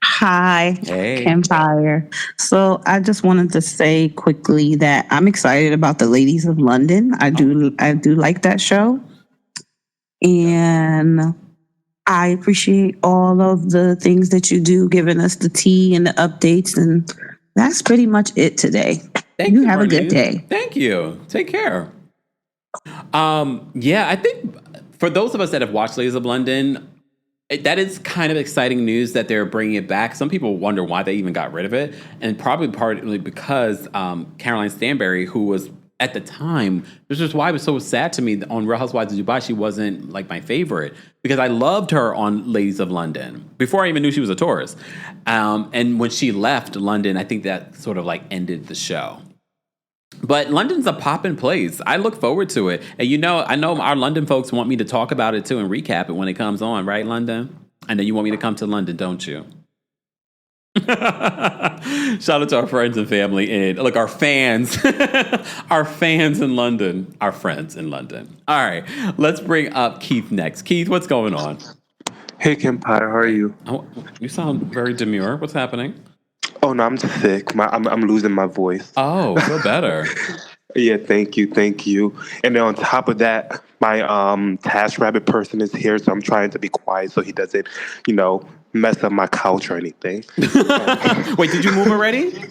Hi, hey. Kempire. So I just wanted to say quickly that I'm excited about the Ladies of London. I do like that show. And I appreciate all of the things that you do, giving us the tea and the updates. And that's pretty much it today. Thank you, have Bernice. a good day. Thank you. Take care. Yeah, I think for those of us that have watched Ladies of London, that is kind of exciting news that they're bringing it back. Some people wonder why they even got rid of it, and probably partly because Caroline Stanbury, who was at the time, this is why it was so sad to me on Real Housewives of Dubai, she wasn't like my favorite, because I loved her on Ladies of London before I even knew she was a tourist. And when she left London, I think that sort of like ended the show. But London's a poppin' place. I look forward to it. And I know our London folks want me to talk about it too and recap it when it comes on, right, London? I know you want me to come to London, don't you? Shout out to our friends and family and look, our fans, our fans in London, our friends in London. All right, let's bring up Keith next. Keith, what's going on? Hey, Kempire, how are you? Oh, you sound very demure. What's happening? Oh, no, I'm sick. I'm losing my voice. Oh, feel better. Yeah, thank you. And then on top of that, my Task Rabbit person is here, so I'm trying to be quiet so he doesn't, mess up my couch or anything. Wait, did you move already?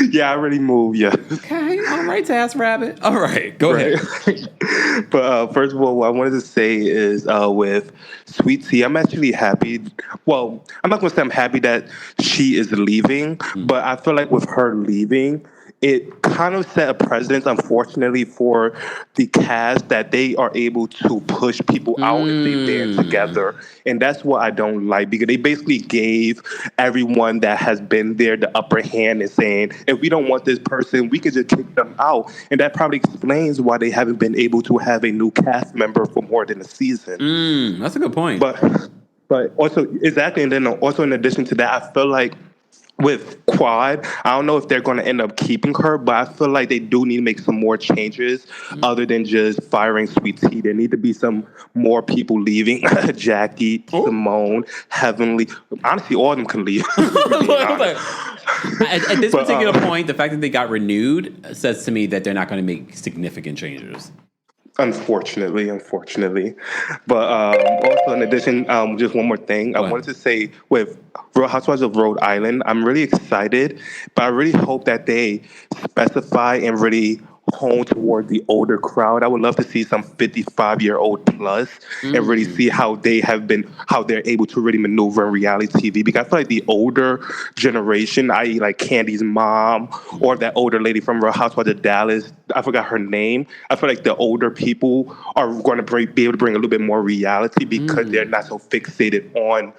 Yeah, I already moved, yeah. Okay, all right, Task Rabbit. All right, go ahead. But first of all, what I wanted to say is with Sweet Tea, I'm actually happy. Well, I'm not going to say I'm happy that she is leaving, but I feel like with her leaving, it kind of set a precedent, unfortunately, for the cast that they are able to push people out if they band together. And that's what I don't like, because they basically gave everyone that has been there the upper hand and saying, if we don't want this person, we can just kick them out. And that probably explains why they haven't been able to have a new cast member for more than a season. That's a good point. But also, exactly. And then also in addition to that, I feel like with Quad, I don't know if they're going to end up keeping her, but I feel like they do need to make some more changes other than just firing Sweet Tea. There need to be some more people leaving. Jackie, Simone, Heavenly. Honestly, all of them can leave. At this particular point, the fact that they got renewed says to me that they're not going to make significant changes. Unfortunately. But also, in addition, just one more thing. I wanted to say with Real Housewives of Rhode Island, I'm really excited, but I really hope that they specify and really hone toward the older crowd. I would love to see some 55-year-old plus and really see how they're able to really maneuver in reality TV. Because I feel like the older generation, i.e. like Candy's mom or that older lady from Real Housewives of Dallas, I forgot her name. I feel like the older people are going to be able to bring a little bit more reality because they're not so fixated on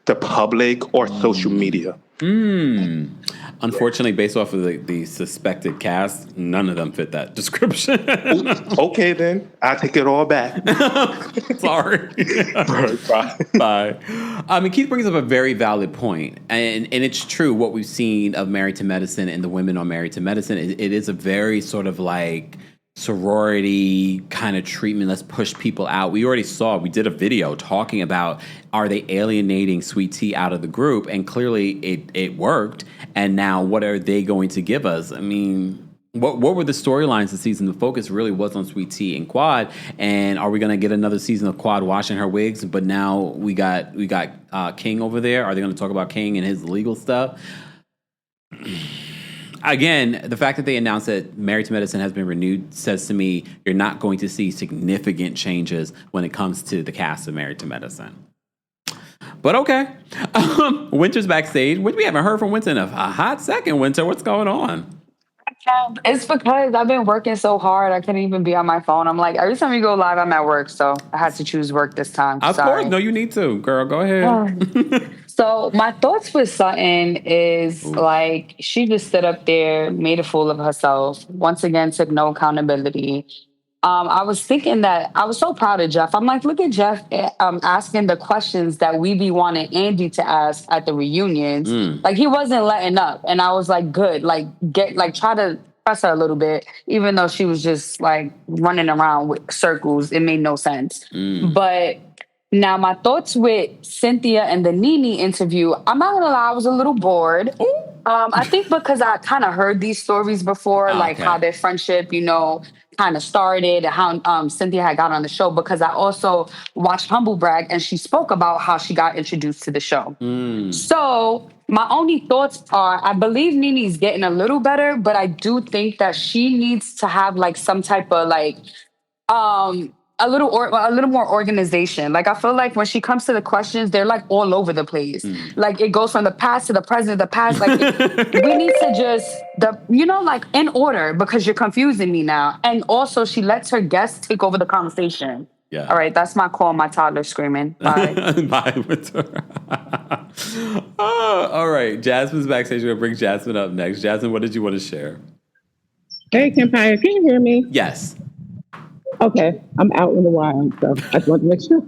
the public or social media. Unfortunately, based off of the suspected cast, none of them fit that description. Okay, then. I'll take it all back. Sorry. Bye. Keith brings up a very valid point. And it's true what we've seen of Married to Medicine and the women on Married to Medicine. It is a very sort of like sorority kind of treatment. Let's push people out. We did a video talking about, are they alienating Sweet Tea out of the group? And clearly it worked. And now what are they going to give us? I mean, what were the storylines this season? The focus really was on Sweet Tea and Quad. And are we going to get another season of Quad washing her wigs? But now we got King over there. Are they going to talk about King and his legal stuff? Again, the fact that they announced that Married to Medicine has been renewed says to me you're not going to see significant changes when it comes to the cast of Married to Medicine. But okay. Winter's backstage. We haven't heard from Winter in a hot second. Winter, what's going on? It's because I've been working so hard. I couldn't even be on my phone. I'm like, every time you go live, I'm at work. So I had to choose work this time. Of course. No, you need to. Girl, go ahead. So my thoughts with Sutton is like, she just stood up there, made a fool of herself. Once again, took no accountability. I was thinking that I was so proud of Jeff. I'm like, look at Jeff asking the questions that we be wanting Andy to ask at the reunions. Like, he wasn't letting up. And I was like, good. Like, try to press her a little bit, even though she was just like running around with circles. It made no sense. But now my thoughts with Cynthia and the Nene interview, I'm not gonna lie, I was a little bored. I think because I kind of heard these stories before, like how their friendship, kind of started, how Cynthia had got on the show, because I also watched Humble Brag and she spoke about how she got introduced to the show. So my only thoughts are, I believe Nene's getting a little better, but I do think that she needs to have like some type of like, a little more organization. Like, I feel like when she comes to the questions, they're like all over the place. Like, it goes from the past to the present, the past. Like, we need to just, like in order, because you're confusing me now. And also, she lets her guests take over the conversation. Yeah. All right, that's my call. My toddler screaming. Bye. Bye with her. All right, Jasmine's backstage. We're gonna bring Jasmine up next. Jasmine, what did you want to share? Hey, Kempire, can you hear me? Yes. Okay, I'm out in the wild, so I just want to make sure.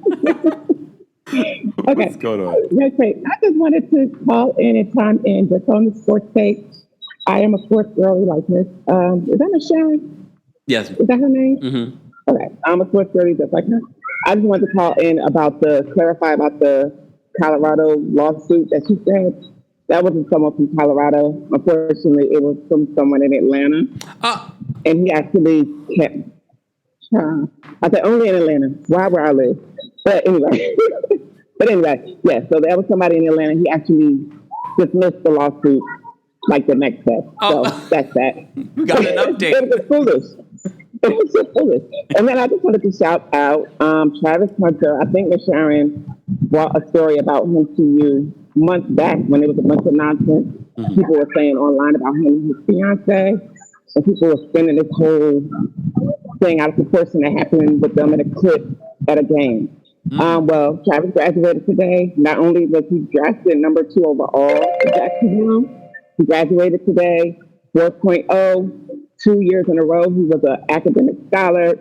Okay. What's going on? Okay, I just wanted to call in and chime in just on the sports take. I am a sports girly like this. Is that Miss Sharon? Yes. Is that her name? Mm-hmm. Okay, I'm a sports girly just like her. I just wanted to call in clarify about the Colorado lawsuit that she said. That wasn't someone from Colorado. Unfortunately, it was from someone in Atlanta. And he actually kept... I said only in Atlanta, right where I live. But anyway, yeah. So there was somebody in Atlanta. He actually dismissed the lawsuit like the next step. So that's that. We got an update. It was foolish. It was so foolish. And then I just wanted to shout out Travis Hunter. I think Miss Sharon brought a story about him to you months back when it was a bunch of nonsense. People were saying online about him and his fiance, and people were spinning this whole thing out of proportion that happened with them in a clip at a game. Well, Travis graduated today. Not only was he drafted number 2 overall in Jacksonville, he graduated today, 4.0, 2 years in a row. He was an academic scholar.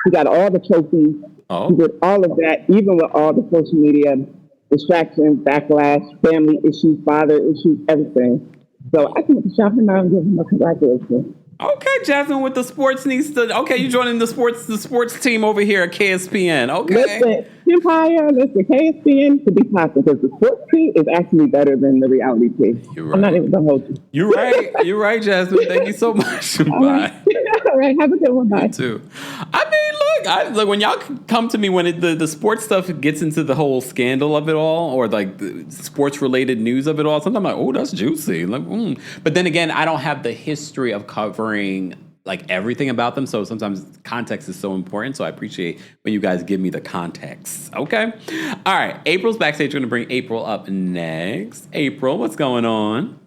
He got all the trophies. He did all of that, even with all the social media distractions, backlash, family issues, father issues, everything. So I can shout him out and give him a congratulations. Okay, Jasmine with the sports needs to. Okay, you joining the sports team over here at KSPN. Okay. Listen, Kempire, KSPN to be positive because the sports team is actually better than the reality team. Right. I'm not even gonna hold you. You're right. You're right, Jasmine. Thank you so much. Bye. All right, have a good one. Bye. You too. I mean, look, when y'all come to me when the sports stuff gets into the whole scandal of it all, or like the sports related news of it all, sometimes I'm like, oh, that's juicy. Like, But then again, I don't have the history of covering like everything about them, so sometimes context is so important. So I appreciate when you guys give me the context. Okay. All right. April's backstage. We're gonna bring April up next. April, what's going on?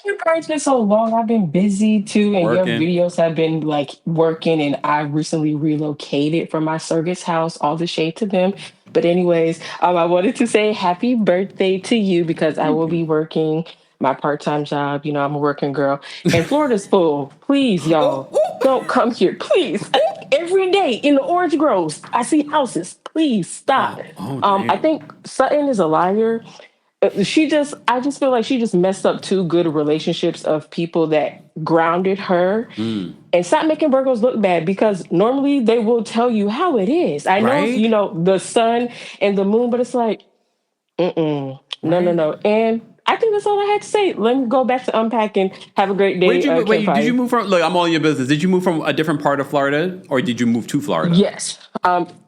It's been so long. I've been busy too, and Working. your videos have been like working. And I recently relocated from my surrogate's house. All the shade to them. But anyways, I wanted to say happy birthday to you because I will be working my part-time job. You know, I'm a working girl, and Florida's full. Please, y'all, don't come here. Please, every day in the orange groves, I see houses. Please stop. I think Sutton is a liar. I just feel like she just messed up two good relationships of people that grounded her. And stop making Virgos look bad because normally they will tell you how it is. I know, you know, the sun and the moon, but it's like, no. And I think that's all I had to say. Let me go back to unpacking. Have a great day. Wait, did you move from, look, I'm all in your business. Did you move from a different part of Florida or did you move to Florida? Yes.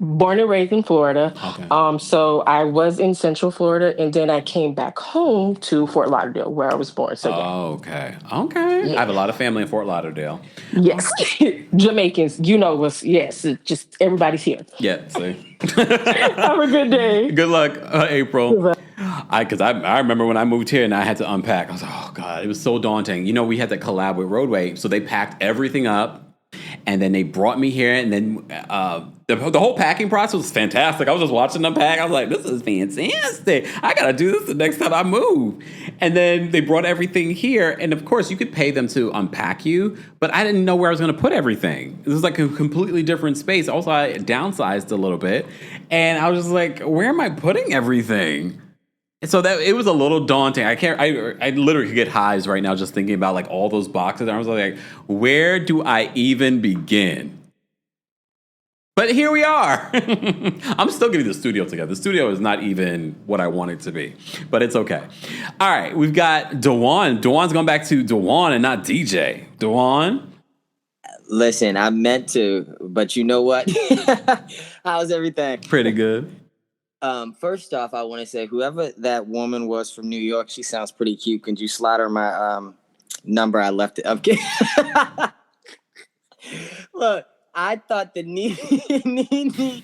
Born and raised in Florida. Okay. So I was in Central Florida and then I came back home to Fort Lauderdale where I was born. So okay. Yeah. I have a lot of family in Fort Lauderdale. Yes. Jamaicans, you know us. Yes. Just everybody's here. Yeah, see. Have a good day. Good luck, April. Because I remember when I moved here and I had to unpack. I was like, oh, God, it was so daunting. You know, we had to collab with Roadway. So they packed everything up. And then they brought me here. And then the whole packing process was fantastic. I was just watching them pack. I was like, this is fantastic. I got to do this the next time I move. And then they brought everything here. And, of course, you could pay them to unpack you. But I didn't know where I was going to put everything. This was like a completely different space. Also, I downsized a little bit. And I was just like, where am I putting everything? So that it was a little daunting. I literally could get hives right now just thinking about like all those boxes. And I was like, where do I even begin? But here we are. I'm still getting the studio together. The studio is not even what I want it to be, but it's okay. All right, we've got Dewan. Dewan's going back to Dewan and not DJ. Dewan? Listen, I meant to, but you know what? How's everything? Pretty good. First off, I want to say whoever that woman was from New York, she sounds pretty cute. Could you slide her my number? I left it up. Look, I thought the Nene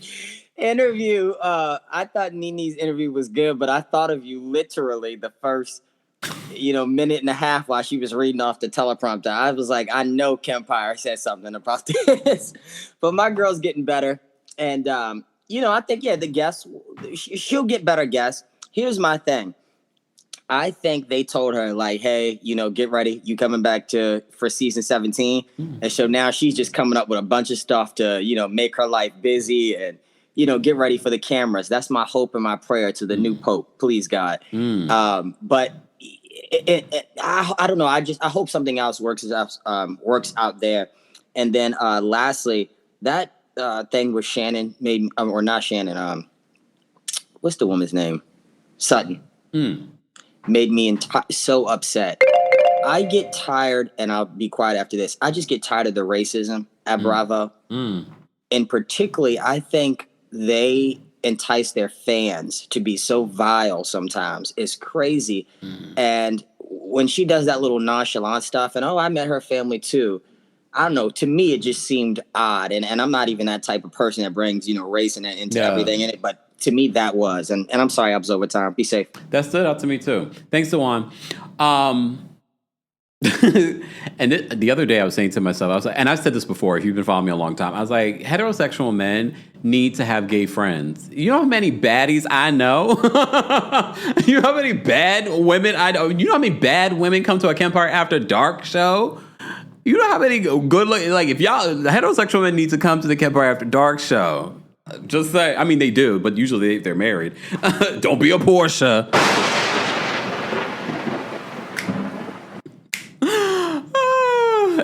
interview, I thought Nene's interview was good, but I thought of you literally the first, minute and a half while she was reading off the teleprompter. I was like, I know Kempire said something about this, but my girl's getting better. And, I think, the guests, she'll get better guests. Here's my thing. I think they told her, like, hey, get ready. You coming back for season 17. And so now she's just coming up with a bunch of stuff to, make her life busy and, get ready for the cameras. That's my hope and my prayer to the new Pope. Please, God. But I don't know. I hope something else works out there. And then lastly, that thing with Shannon made, or not Shannon, what's the woman's name? Sutton. Made me so upset. I get tired, and I'll be quiet after this. I just get tired of the racism at Bravo. And particularly, I think they entice their fans to be so vile sometimes. It's crazy. And when she does that little nonchalant stuff, and I met her family too. I don't know. To me, it just seemed odd. And I'm not even that type of person that brings, race and into everything in it. But to me, that was. And I'm sorry I was over time. Be safe. That stood out to me, too. Thanks, Dewan. And the other day I was saying to myself, I was like, and I've said this before, if you've been following me a long time, I was like, heterosexual men need to have gay friends. You know how many baddies I know? You know how many bad women I know? You know how many bad women come to a Kempire After Dark show? You know how many good looking, like if y'all, the heterosexual men need to come to the Kempire After Dark show. Just say, I mean, they do, but usually they're married. Don't be a Portia.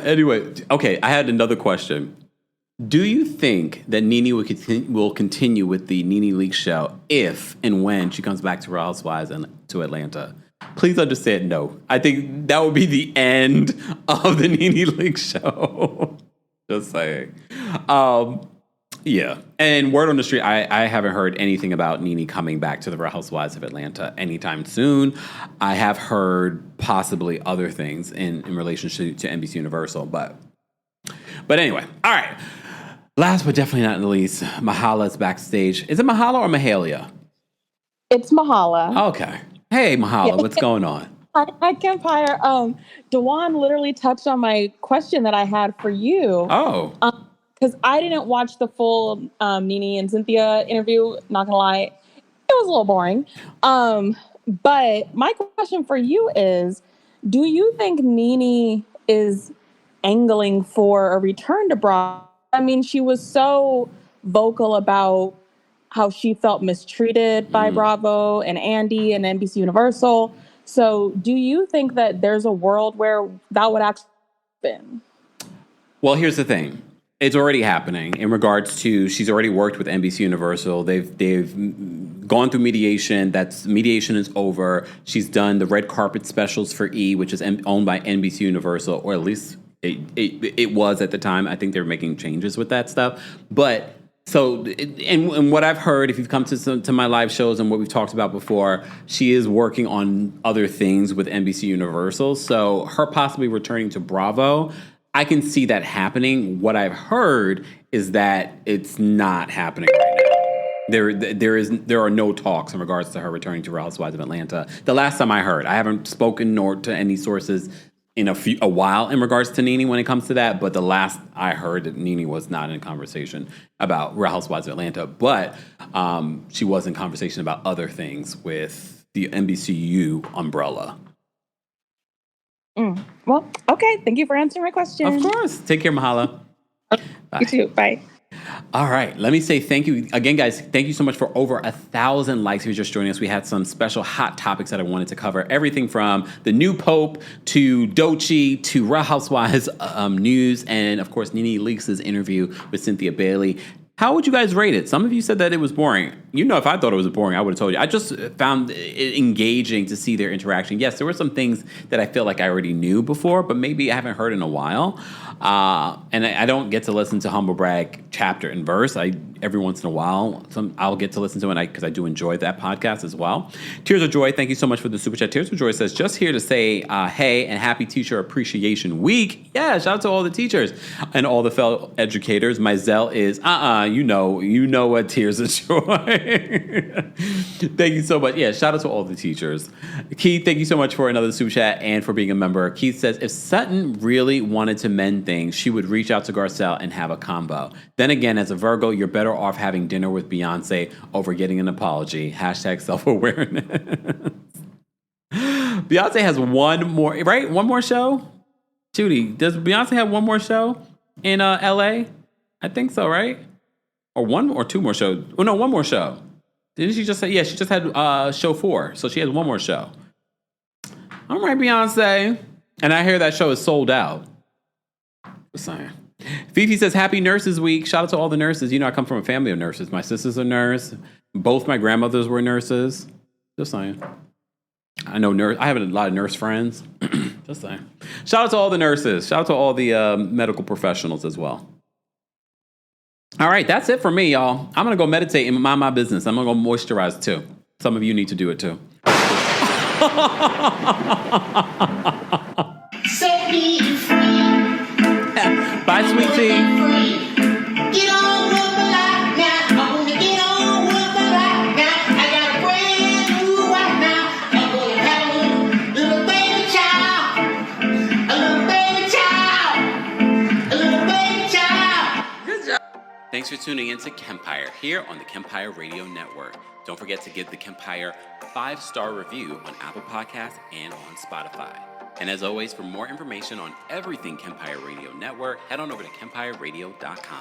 Anyway, okay, I had another question. Do you think that Nene will continue with the Nene Leakes show if and when she comes back to Real Housewives and to Atlanta? Please understand, no. I think that would be the end of the Nene Leakes show. Just saying. Yeah. And word on the street, I haven't heard anything about Nene coming back to the Real Housewives of Atlanta anytime soon. I have heard possibly other things in relation to NBC Universal, but anyway. All right. Last but definitely not least, Mahala's backstage. Is it Mahala or Mahalia? It's Mahala. Okay. Hey, Mahala, what's going on? Hi, Kempire. Dewan literally touched on my question that I had for you. Oh. Because I didn't watch the full Nene and Cynthia interview. Not gonna lie, it was a little boring. But my question for you is, do you think Nene is angling for a return to Bravo? I mean, she was so vocal about how she felt mistreated by Bravo and Andy and NBC Universal. So do you think that there's a world where that would actually happen? Well, here's the thing. It's already happening in regards to she's already worked with NBC Universal. They've gone through mediation. Mediation is over. She's done the red carpet specials for E, which is owned by NBC Universal, or at least it was at the time. I think they're making changes with that stuff. But so, and what I've heard, if you've come to my live shows and what we've talked about before, she is working on other things with NBC Universal. So her possibly returning to Bravo, I can see that happening. What I've heard is that it's not happening right now. There are no talks in regards to her returning to Real Housewives of Atlanta. The last time I heard, I haven't spoken nor to any sources in a while in regards to Nene when it comes to that. But the last I heard that Nene was not in conversation about Real Housewives of Atlanta, but she was in conversation about other things with the NBCU umbrella. Well, okay. Thank you for answering my question. Of course. Take care, Mahala. Bye. You too. Bye. All right. Let me say thank you again, guys. Thank you so much for over 1,000 likes. If you're just joining us, we had some special hot topics that I wanted to cover. Everything from the new Pope to Doechii to Real Housewives news, and of course Nene Leakes' interview with Cynthia Bailey. How would you guys rate it? Some of you said that it was boring. You know, if I thought it was boring, I would have told you. I just found it engaging to see their interaction. Yes, there were some things that I feel like I already knew before, but maybe I haven't heard in a while. And I don't get to listen to Humble Brag chapter and verse. Every once in a while, I'll get to listen to it because I do enjoy that podcast as well. Tears of Joy, thank you so much for the super chat. Tears of Joy says, just here to say hey and happy Teacher Appreciation Week. Yeah, shout out to all the teachers and all the fellow educators. My Zell is, you know what Tears of Joy. Thank you so much. Yeah, shout out to all the teachers. Keith, thank you so much for another super chat and for being a member. Keith says, if Sutton really wanted to mend things, she would reach out to Garcelle and have a combo. Then again, as a Virgo, you're better off having dinner with Beyonce over getting an apology. Hashtag self-awareness. Beyonce has one more, right? One more show? Judy, does Beyonce have one more show in LA? I think so, right? Or one or two more shows. Oh, no, one more show. Didn't she just say? Yeah, she just had show 4. So she has one more show. All right, Beyonce. And I hear that show is sold out. Just saying. Fifi says, happy Nurses Week. Shout out to all the nurses. You know, I come from a family of nurses. My sister's a nurse. Both my grandmothers were nurses. Just saying. I have a lot of nurse friends. Just saying. Shout out to all the nurses. Shout out to all the medical professionals as well. All right, that's it for me, y'all. I'm going to go meditate and mind my business. I'm going to go moisturize too. Some of you need to do it too. Set me free. Bye, sweetie. Get on with my life now. I want to get on with my life now. I got a brand new wife now. I'm going to have a little baby child. A little baby child. A little baby child. Good job. Thanks for tuning in to Kempire here on the Kempire Radio Network. Don't forget to give the Kempire a 5-star review on Apple Podcasts and on Spotify. And as always, for more information on everything Kempire Radio Network, head on over to KempireRadio.com.